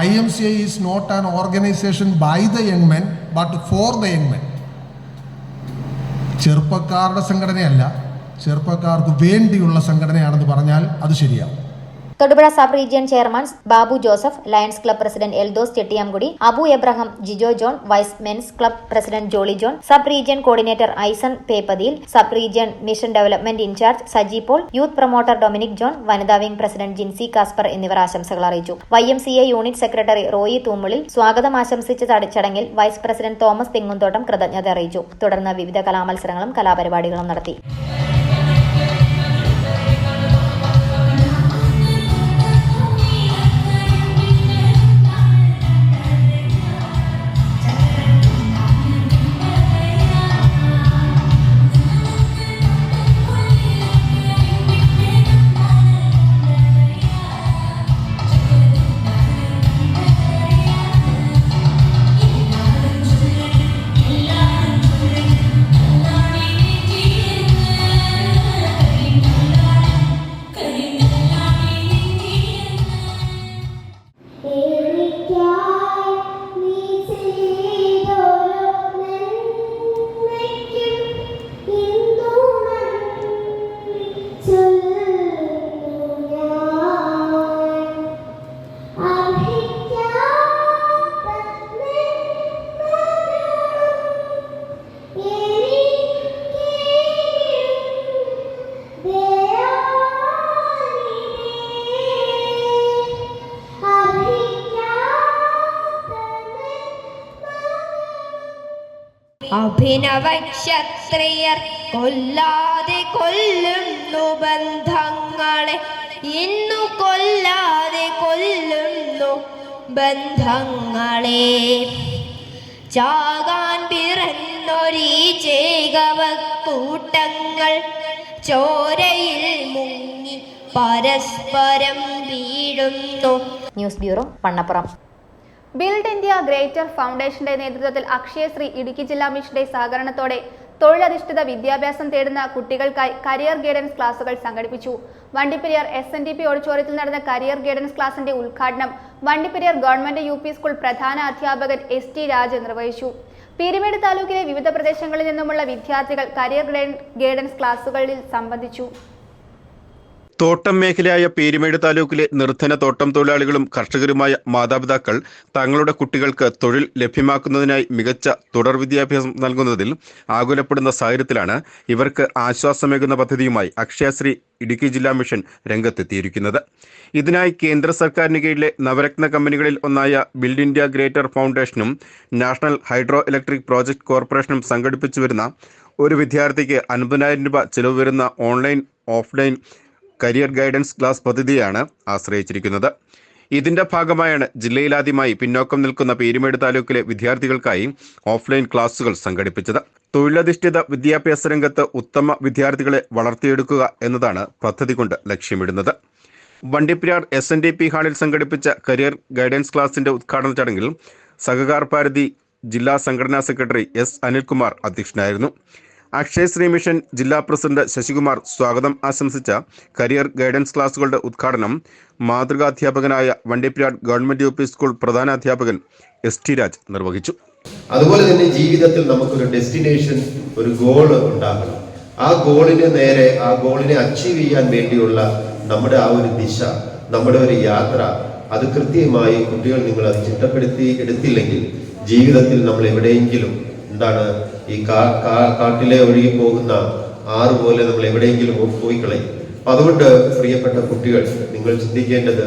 YMCA is not an organisation by the young men but for the young men. ചെറുപ്പക്കാരുടെ സംഘടനയല്ല, ചെറുപ്പക്കാർക്ക് വേണ്ടിയുള്ള സംഘടനയാണെന്ന് പറഞ്ഞാൽ അത് ശരിയാവും. Thodupuzha sub region chairman Babu Joseph, lions club president Eldhos Chettiyamkudi, Abu Abraham, Jijo John, Y's men's club president Jolly John, sub region coordinator Aison Peppathiyil, sub region mission development in charge Saji Paul, youth promoter Dominic John, വനിതാ wing president Jincy Casper എന്നിവർ ആശംസകൾ അറിയിച്ചു. YMCA യൂണിറ്റ് സെക്രട്ടറി റോയി തൂമുളിൽ സ്വാഗതം ആശംസിച്ച ചടങ്ങിൽ vice president Thomas Thengumthottam കൃതജ്ഞത അറിയിച്ചു. തുടർന്ന് വിവിധ കലാമത്സരങ്ങളും കലാപരിപാടികളും നടത്തി. അഭിനവ ക്ഷത്രിയർ കൊല്ലാതെ കൊല്ലുന്നു ബന്ധങ്ങളെ, ഇന്നു കൊല്ലാതെ കൊല്ലുന്നു ബന്ധങ്ങളെ. ചാകാൻ പിറന്നൊരീ ചേകവക്കൂട്ടങ്ങൾ ചോരയിൽ മുങ്ങി പരസ്പരം വീഴുന്നു. News bureau, Vannappuram. Build India greater ഫൗണ്ടേഷന്റെ നേതൃത്വത്തിൽ അക്ഷയശ്രീ ഇടുക്കി ജില്ലാ മിഷന്റെ സഹകരണത്തോടെ തൊഴിലധിഷ്ഠിത വിദ്യാഭ്യാസം തേടുന്ന കുട്ടികൾക്കായി കരിയർ ഗൈഡൻസ് ക്ലാസുകൾ സംഘടിപ്പിച്ചു. വണ്ടിപ്പെരിയാർ SNDP ഓഡിറ്റോറിയത്തിൽ നടന്ന കരിയർ ഗൈഡൻസ് ക്ലാസിന്റെ ഉദ്ഘാടനം വണ്ടിപ്പെരിയാർ ഗവൺമെന്റ് UP സ്കൂൾ പ്രധാന അധ്യാപകൻ ST രാജ് നിർവഹിച്ചു. പീരുമേട് താലൂക്കിലെ വിവിധ പ്രദേശങ്ങളിൽ നിന്നുമുള്ള വിദ്യാർത്ഥികൾ കരിയർ ഗൈഡൻസ് ക്ലാസുകളിൽ സംബന്ധിച്ചു. തോട്ടം മേഖലയായ പീരുമേട് താലൂക്കിലെ നിർധന തോട്ടം തൊഴിലാളികളും കർഷകരുമായ മാതാപിതാക്കൾ തങ്ങളുടെ കുട്ടികൾക്ക് തൊഴിൽ ലഭ്യമാക്കുന്നതിനായി മികച്ച തുടർ വിദ്യാഭ്യാസം നൽകുന്നതിൽ ആകുലപ്പെടുന്ന സാഹചര്യത്തിലാണ് ഇവർക്ക് ആശ്വാസമേകുന്ന പദ്ധതിയുമായി അക്ഷയശ്രീ ഇടുക്കി ജില്ലാ മിഷൻ രംഗത്തെത്തിയിരിക്കുന്നത്. ഇതിനായി കേന്ദ്ര സർക്കാരിന് കീഴിലെ നവരത്ന കമ്പനികളിൽ ഒന്നായ ബിൽഡ് ഇന്ത്യ ഗ്രേറ്റർ ഫൗണ്ടേഷനും നാഷണൽ ഹൈഡ്രോ ഇലക്ട്രിക് പ്രോജക്ട് കോർപ്പറേഷനും സംഘടിപ്പിച്ചു വരുന്ന ഒരു വിദ്യാർത്ഥിക്ക് 50,000 രൂപ ചിലവ് വരുന്ന online offline career guidance class പദ്ധതിയാണ് ആശ്രയിച്ചിരിക്കുന്നത്. ഇതിന്റെ ഭാഗമായാണ് ജില്ലയിലാദ്യമായി പിന്നോക്കം നിൽക്കുന്ന പീരുമേട് താലൂക്കിലെ വിദ്യാർത്ഥികൾക്കായി ഓഫ്ലൈൻ ക്ലാസുകൾ സംഘടിപ്പിച്ചത്. തൊഴിലധിഷ്ഠിത വിദ്യാഭ്യാസ രംഗത്ത് ഉത്തമ വിദ്യാർത്ഥികളെ വളർത്തിയെടുക്കുക എന്നതാണ് പദ്ധതി കൊണ്ട് ലക്ഷ്യമിടുന്നത്. വണ്ടിപ്പെരിയാർ SNDP ഹാളിൽ സംഘടിപ്പിച്ച കരിയർ ഗൈഡൻസ് ക്ലാസിന്റെ ഉദ്ഘാടന ചടങ്ങിൽ സഹകാർ ഭാരതി ജില്ലാ സംഘടനാ സെക്രട്ടറി S അനിൽകുമാർ അധ്യക്ഷനായിരുന്നു. അക്ഷയശ്രീ മിഷൻ ജില്ലാ പ്രസിഡന്റ് ശശികുമാർ സ്വാഗതം ആശംസിച്ച കരിയർ ഗൈഡൻസ് ക്ലാസുകളുടെ ഉദ്ഘാടനം മാതൃകാധ്യാപകനായ വണ്ടിപ്പെരിയാർ ഗവൺമെന്റ് UP സ്കൂൾ പ്രധാന അധ്യാപകൻ ST രാജ് നിർവഹിച്ചു. അതുപോലെ തന്നെ ജീവിതത്തിൽ നമുക്കൊരു ഡെസ്റ്റിനേഷൻ, ഒരു ഗോൾ ഉണ്ടാകണം. ആ ഗോളിന് നേരെ, ആ ഗോളിനെ അച്ചീവ് ചെയ്യാൻ വേണ്ടിയുള്ള നമ്മുടെ ആ ഒരു ദിശ, നമ്മുടെ ഒരു യാത്ര, അത് കൃത്യമായി കുട്ടികൾ നിങ്ങൾ അത് ചിട്ടപ്പെടുത്തി എടുത്തില്ലെങ്കിൽ ജീവിതത്തിൽ നമ്മൾ എവിടെയെങ്കിലും ഈ കാട്ടിലെ ഒഴുകി പോകുന്ന ആറ് പോലെ നമ്മൾ എവിടെയെങ്കിലും പോയി കളയും. അപ്പൊ അതുകൊണ്ട് പ്രിയപ്പെട്ട കുട്ടികൾ, നിങ്ങൾ ചിന്തിക്കേണ്ടത്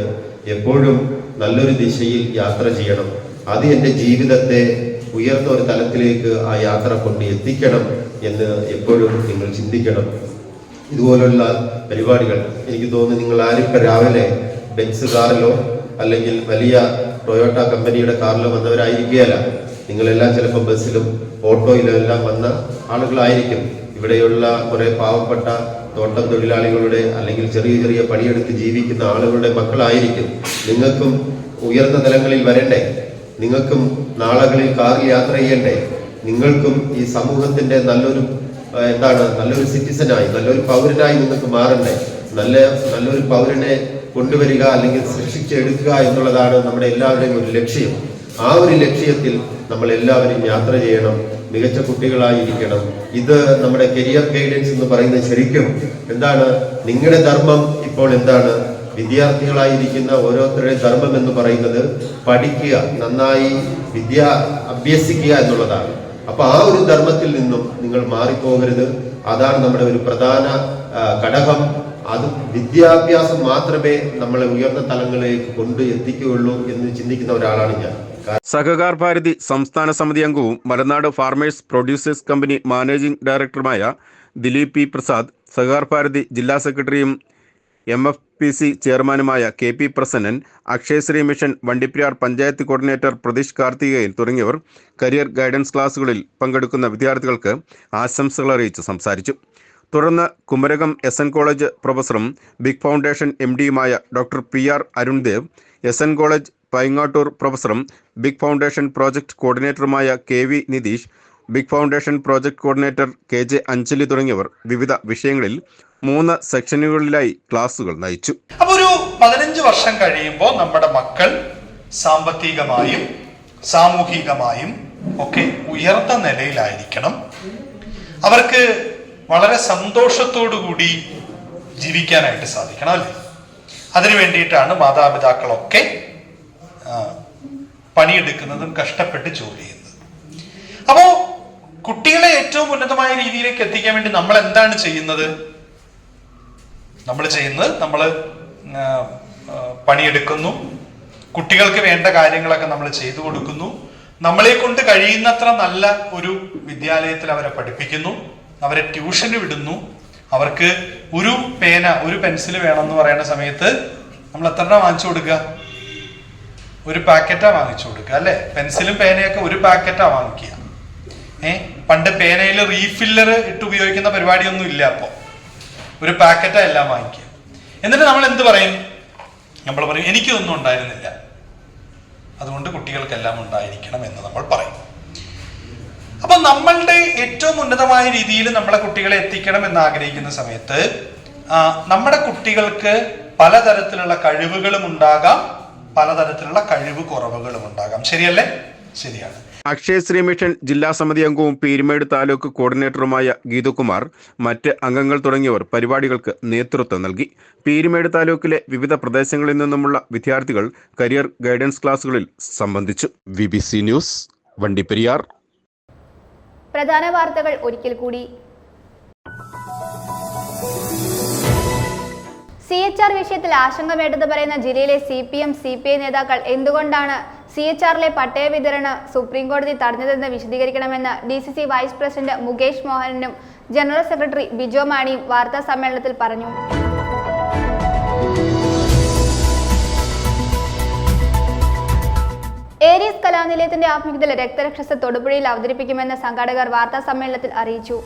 എപ്പോഴും നല്ലൊരു ദിശയിൽ യാത്ര ചെയ്യണം. അത് എൻ്റെ ജീവിതത്തെ ഉയർന്ന ഒരു തലത്തിലേക്ക് ആ യാത്ര കൊണ്ട് എത്തിക്കണം എന്ന് എപ്പോഴും നിങ്ങൾ ചിന്തിക്കണം. ഇതുപോലുള്ള പരിപാടികൾ എനിക്ക് തോന്നുന്നു നിങ്ങൾ ആരും ഇപ്പം രാവിലെ ബെൻസ് കാറിലോ അല്ലെങ്കിൽ വലിയ ടൊയോട്ട കമ്പനിയുടെ കാറിലോ വന്നവരായിരിക്കുകയല്ല. നിങ്ങളെല്ലാം ചിലപ്പോൾ ബസ്സിലും ഓട്ടോയിലും എല്ലാം വന്ന ആളുകളായിരിക്കും. ഇവിടെയുള്ള കുറെ പാവപ്പെട്ട തോട്ടം തൊഴിലാളികളുടെ അല്ലെങ്കിൽ ചെറിയ ചെറിയ പണിയെടുത്ത് ജീവിക്കുന്ന ആളുകളുടെ മക്കളായിരിക്കും. നിങ്ങൾക്കും ഉയർന്ന തലങ്ങളിൽ വരണ്ടേ? നിങ്ങൾക്കും നാളുകളിൽ കാറിൽ യാത്ര ചെയ്യണ്ടേ? നിങ്ങൾക്കും ഈ സമൂഹത്തിന്റെ നല്ലൊരു സിറ്റിസനായി, നല്ലൊരു പൗരനായി നിങ്ങൾക്ക് മാറണ്ടേ? നല്ലൊരു പൗരനെ കൊണ്ടുവരിക അല്ലെങ്കിൽ സൃഷ്ടിച്ചെടുക്കുക എന്നുള്ളതാണ് നമ്മുടെ എല്ലാവരുടെയും ഒരു ലക്ഷ്യം. ആ ഒരു ലക്ഷ്യത്തിൽ നമ്മൾ എല്ലാവരും യാത്ര ചെയ്യണം, മികച്ച കുട്ടികളായിരിക്കണം. ഇത് നമ്മുടെ കരിയർ ഗൈഡൻസ് എന്ന് പറയുന്നത് ശരിക്കും നിങ്ങളുടെ ധർമ്മം ഇപ്പോൾ എന്താണ്? വിദ്യാർത്ഥികളായിരിക്കുന്ന ഓരോരുത്തരുടെ ധർമ്മം എന്ന് പറയുന്നത് പഠിക്കുക, നന്നായി അഭ്യസിക്കുക എന്നുള്ളതാണ്. അപ്പൊ ആ ഒരു ധർമ്മത്തിൽ നിന്നും നിങ്ങൾ മാറിപ്പോകരുത്. അതാണ് നമ്മുടെ ഒരു പ്രധാന ഘടകം. അത് വിദ്യാഭ്യാസം മാത്രമേ നമ്മളെ ഉയർന്ന തലങ്ങളിലേക്ക് കൊണ്ട് എത്തിക്കുകയുള്ളൂ എന്ന് ചിന്തിക്കുന്ന ഒരാളാണ് ഞാൻ. സഹകാർ ഭാരതി സംസ്ഥാന സമിതി അംഗവും മലനാട് ഫാർമേഴ്സ് പ്രൊഡ്യൂസേഴ്സ് കമ്പനി മാനേജിംഗ് ഡയറക്ടറുമായ ദിലീപ് പി പ്രസാദ്, സഹകാർ ഭാരതി ജില്ലാ സെക്രട്ടറിയും MFPC ചെയർമാനുമായ KP Prasannan, Akshayashree mission Vandiperiyar panchayat coordinator Pratheesh Karthikeyan തുടങ്ങിയവർ കരിയർ ഗൈഡൻസ് ക്ലാസുകളിൽ പങ്കെടുക്കുന്ന വിദ്യാർത്ഥികൾക്ക് ആശംസകൾ അറിയിച്ച് സംസാരിച്ചു. തുടർന്ന് കുമരകം SN കോളേജ് പ്രൊഫസറും ബിഗ് ഫൗണ്ടേഷൻ MDയുമായ doctor PR Arundev, SN college Paingattoor പ്രൊഫസറും ബിഗ് ഫൗണ്ടേഷൻ പ്രോജക്ട് കോർഡിനേറ്ററുമായ KV Nitheesh, big foundation project coordinator KJ Anjali തുടങ്ങിയവർ വിവിധ വിഷയങ്ങളിൽ 3 സെക്ഷനുകളിലായി ക്ലാസുകൾ നയിച്ചു. അപ്പോൾ ഒരു 15 വർഷം കഴിയുമ്പോൾ നമ്മുടെ മക്കൾ സാമ്പത്തികമായും സാമൂഹികമായും ഒക്കെ ഉയർന്ന നിലയിലായിരിക്കണം. അവർക്ക് വളരെ സന്തോഷത്തോടുകൂടി ജീവിക്കാനായിട്ട് സാധിക്കണം, അല്ലേ? അതിനു വേണ്ടിയിട്ടാണ് മാതാപിതാക്കളൊക്കെ പണിയെടുക്കുന്നതും കഷ്ടപ്പെട്ട് ജോലി ചെയ്യുന്നത്. അപ്പോ കുട്ടികളെ ഏറ്റവും ഉന്നതമായ രീതിയിലേക്ക് എത്തിക്കാൻ വേണ്ടി നമ്മൾ എന്താണ് ചെയ്യുന്നത്? നമ്മൾ പണിയെടുക്കുന്നു, കുട്ടികൾക്ക് വേണ്ട കാര്യങ്ങളൊക്കെ നമ്മൾ ചെയ്തു കൊടുക്കുന്നു, നമ്മളെ കൊണ്ട് കഴിയുന്നത്ര നല്ല ഒരു വിദ്യാലയത്തിൽ അവരെ പഠിപ്പിക്കുന്നു, അവരെ ട്യൂഷന് വിടുന്നു. അവർക്ക് ഒരു പേന, ഒരു പെൻസിൽ വേണമെന്ന് പറയുന്ന സമയത്ത് നമ്മൾ എത്ര വാങ്ങിച്ചു കൊടുക്കുക? ഒരു പാക്കറ്റാ വാങ്ങിച്ചു കൊടുക്കുക, അല്ലെ? പെൻസിലും പേനയൊക്കെ ഒരു പാക്കറ്റാ വാങ്ങിക്കുക. പണ്ട് പേനയിൽ റീഫില്ലർ ഇട്ട് ഉപയോഗിക്കുന്ന പരിപാടിയൊന്നും ഇല്ല. അപ്പോ ഒരു പാക്കറ്റാ എല്ലാം വാങ്ങിക്കുക. എന്നിട്ട് നമ്മൾ എന്ത് പറയും? നമ്മൾ പറയും എനിക്കൊന്നും ഉണ്ടായിരുന്നില്ല, അതുകൊണ്ട് കുട്ടികൾക്കെല്ലാം ഉണ്ടായിരിക്കണം എന്ന് നമ്മൾ പറയും. അപ്പൊ നമ്മളുടെ ഏറ്റവും ഉന്നതമായ രീതിയിൽ നമ്മളെ കുട്ടികളെ എത്തിക്കണം എന്ന് ആഗ്രഹിക്കുന്ന സമയത്ത് നമ്മുടെ കുട്ടികൾക്ക് പലതരത്തിലുള്ള കഴിവുകളും ഉണ്ടാകാം, പലതരത്തിലുള്ള കഴിവ് കുറവുകളും ഉണ്ടാകാം. ശരിയല്ലേ? ശരിയാണ്. അക്ഷയശ്രീ മിഷൻ ജില്ലാ സമിതി അംഗവും പീരുമേട് താലൂക്ക് കോർഡിനേറ്ററുമായ ഗീതുകുമാർ, മറ്റ് അംഗങ്ങൾ തുടങ്ങിയവർ പരിപാടികൾക്ക് നേതൃത്വം നൽകി. പീരുമേട് താലൂക്കിലെ വിവിധ പ്രദേശങ്ങളിൽ നിന്നുമുള്ള വിദ്യാർത്ഥികൾ കരിയർ ഗൈഡൻസ് ക്ലാസുകളിൽ സംബന്ധിച്ചു. BBC news, Vandiperiyar. പ്രധാന വാർത്തകൾ ഒരിക്കൽ കൂടി. CHR വിഷയത്തിൽ ആശങ്ക വേണ്ടെന്ന് പറയുന്ന ജില്ലയിലെ CPM CPI നേതാക്കൾ എന്തുകൊണ്ടാണ് CHRലെ പട്ടയ വിതരണം സുപ്രീംകോടതി തടഞ്ഞതെന്ന് വിശദീകരിക്കണമെന്ന് DCC വൈസ് പ്രസിഡന്റ് മുകേഷ് മോഹനനും ജനറൽ സെക്രട്ടറി ബിജോ മാണിയും വാർത്താ സമ്മേളനത്തിൽ പറഞ്ഞു. ഏരീസ് കലാനിലയത്തിന്റെ ആഭിമുഖ്യത്തിൽ രക്തരക്ഷസ് തൊടുപുഴയിൽ അവതരിപ്പിക്കുമെന്ന് സംഘാടകർ വാർത്താ സമ്മേളനത്തിൽ അറിയിച്ചു.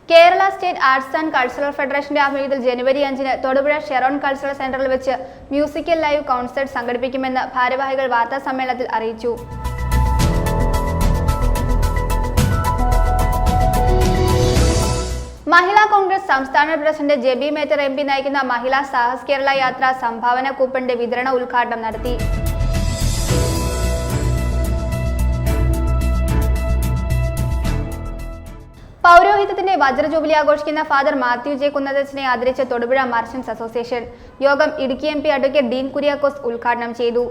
Kerala state arts and cultural ഫെഡറേഷന്റെ ആഭിമുഖ്യത്തിൽ ജനുവരി 5-ന് തൊടുപുഴ ഷെറോൺ കൾച്ചറൽ സെന്ററിൽ വെച്ച് മ്യൂസിക്കൽ ലൈവ് കോൺസേർട്ട് സംഘടിപ്പിക്കുമെന്ന് ഭാരവാഹികൾ വാർത്താ സമ്മേളനത്തിൽ അറിയിച്ചു. മഹിളാ കോൺഗ്രസ് സംസ്ഥാന പ്രസിഡന്റ് ജെബി മേത്തർ MP നയിക്കുന്ന മഹിളാ സാഹസ് കേരള യാത്ര സംഭാവന കൂപ്പണിന്റെ വിതരണ ഉദ്ഘാടനം നടത്തി. പൗരോഹിത്യത്തിന്റെ വജ്രജൂബിലി ആഘോഷിക്കുന്ന ഫാദർ മാത്യു ജെ കുന്നതച്ചനെ ആദരിച്ച തൊടുപുഴ മർച്ചന്റ്സ് അസോസിയേഷൻ യോഗം ഇടുക്കി MP അഡ്വക്കേറ്റ് ഡീൻ കുര്യാക്കോസ് ഉദ്ഘാടനം ചെയ്തു.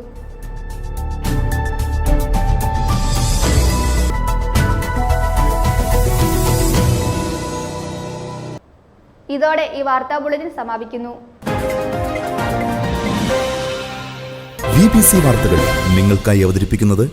ഇതോടെ ഈ വാർത്താ ബുള്ളറ്റിൻ സമാപിക്കുന്നു. BBC വാർത്തകൾ നിങ്ങൾക്കായി അവതരിപ്പിക്കുന്നത്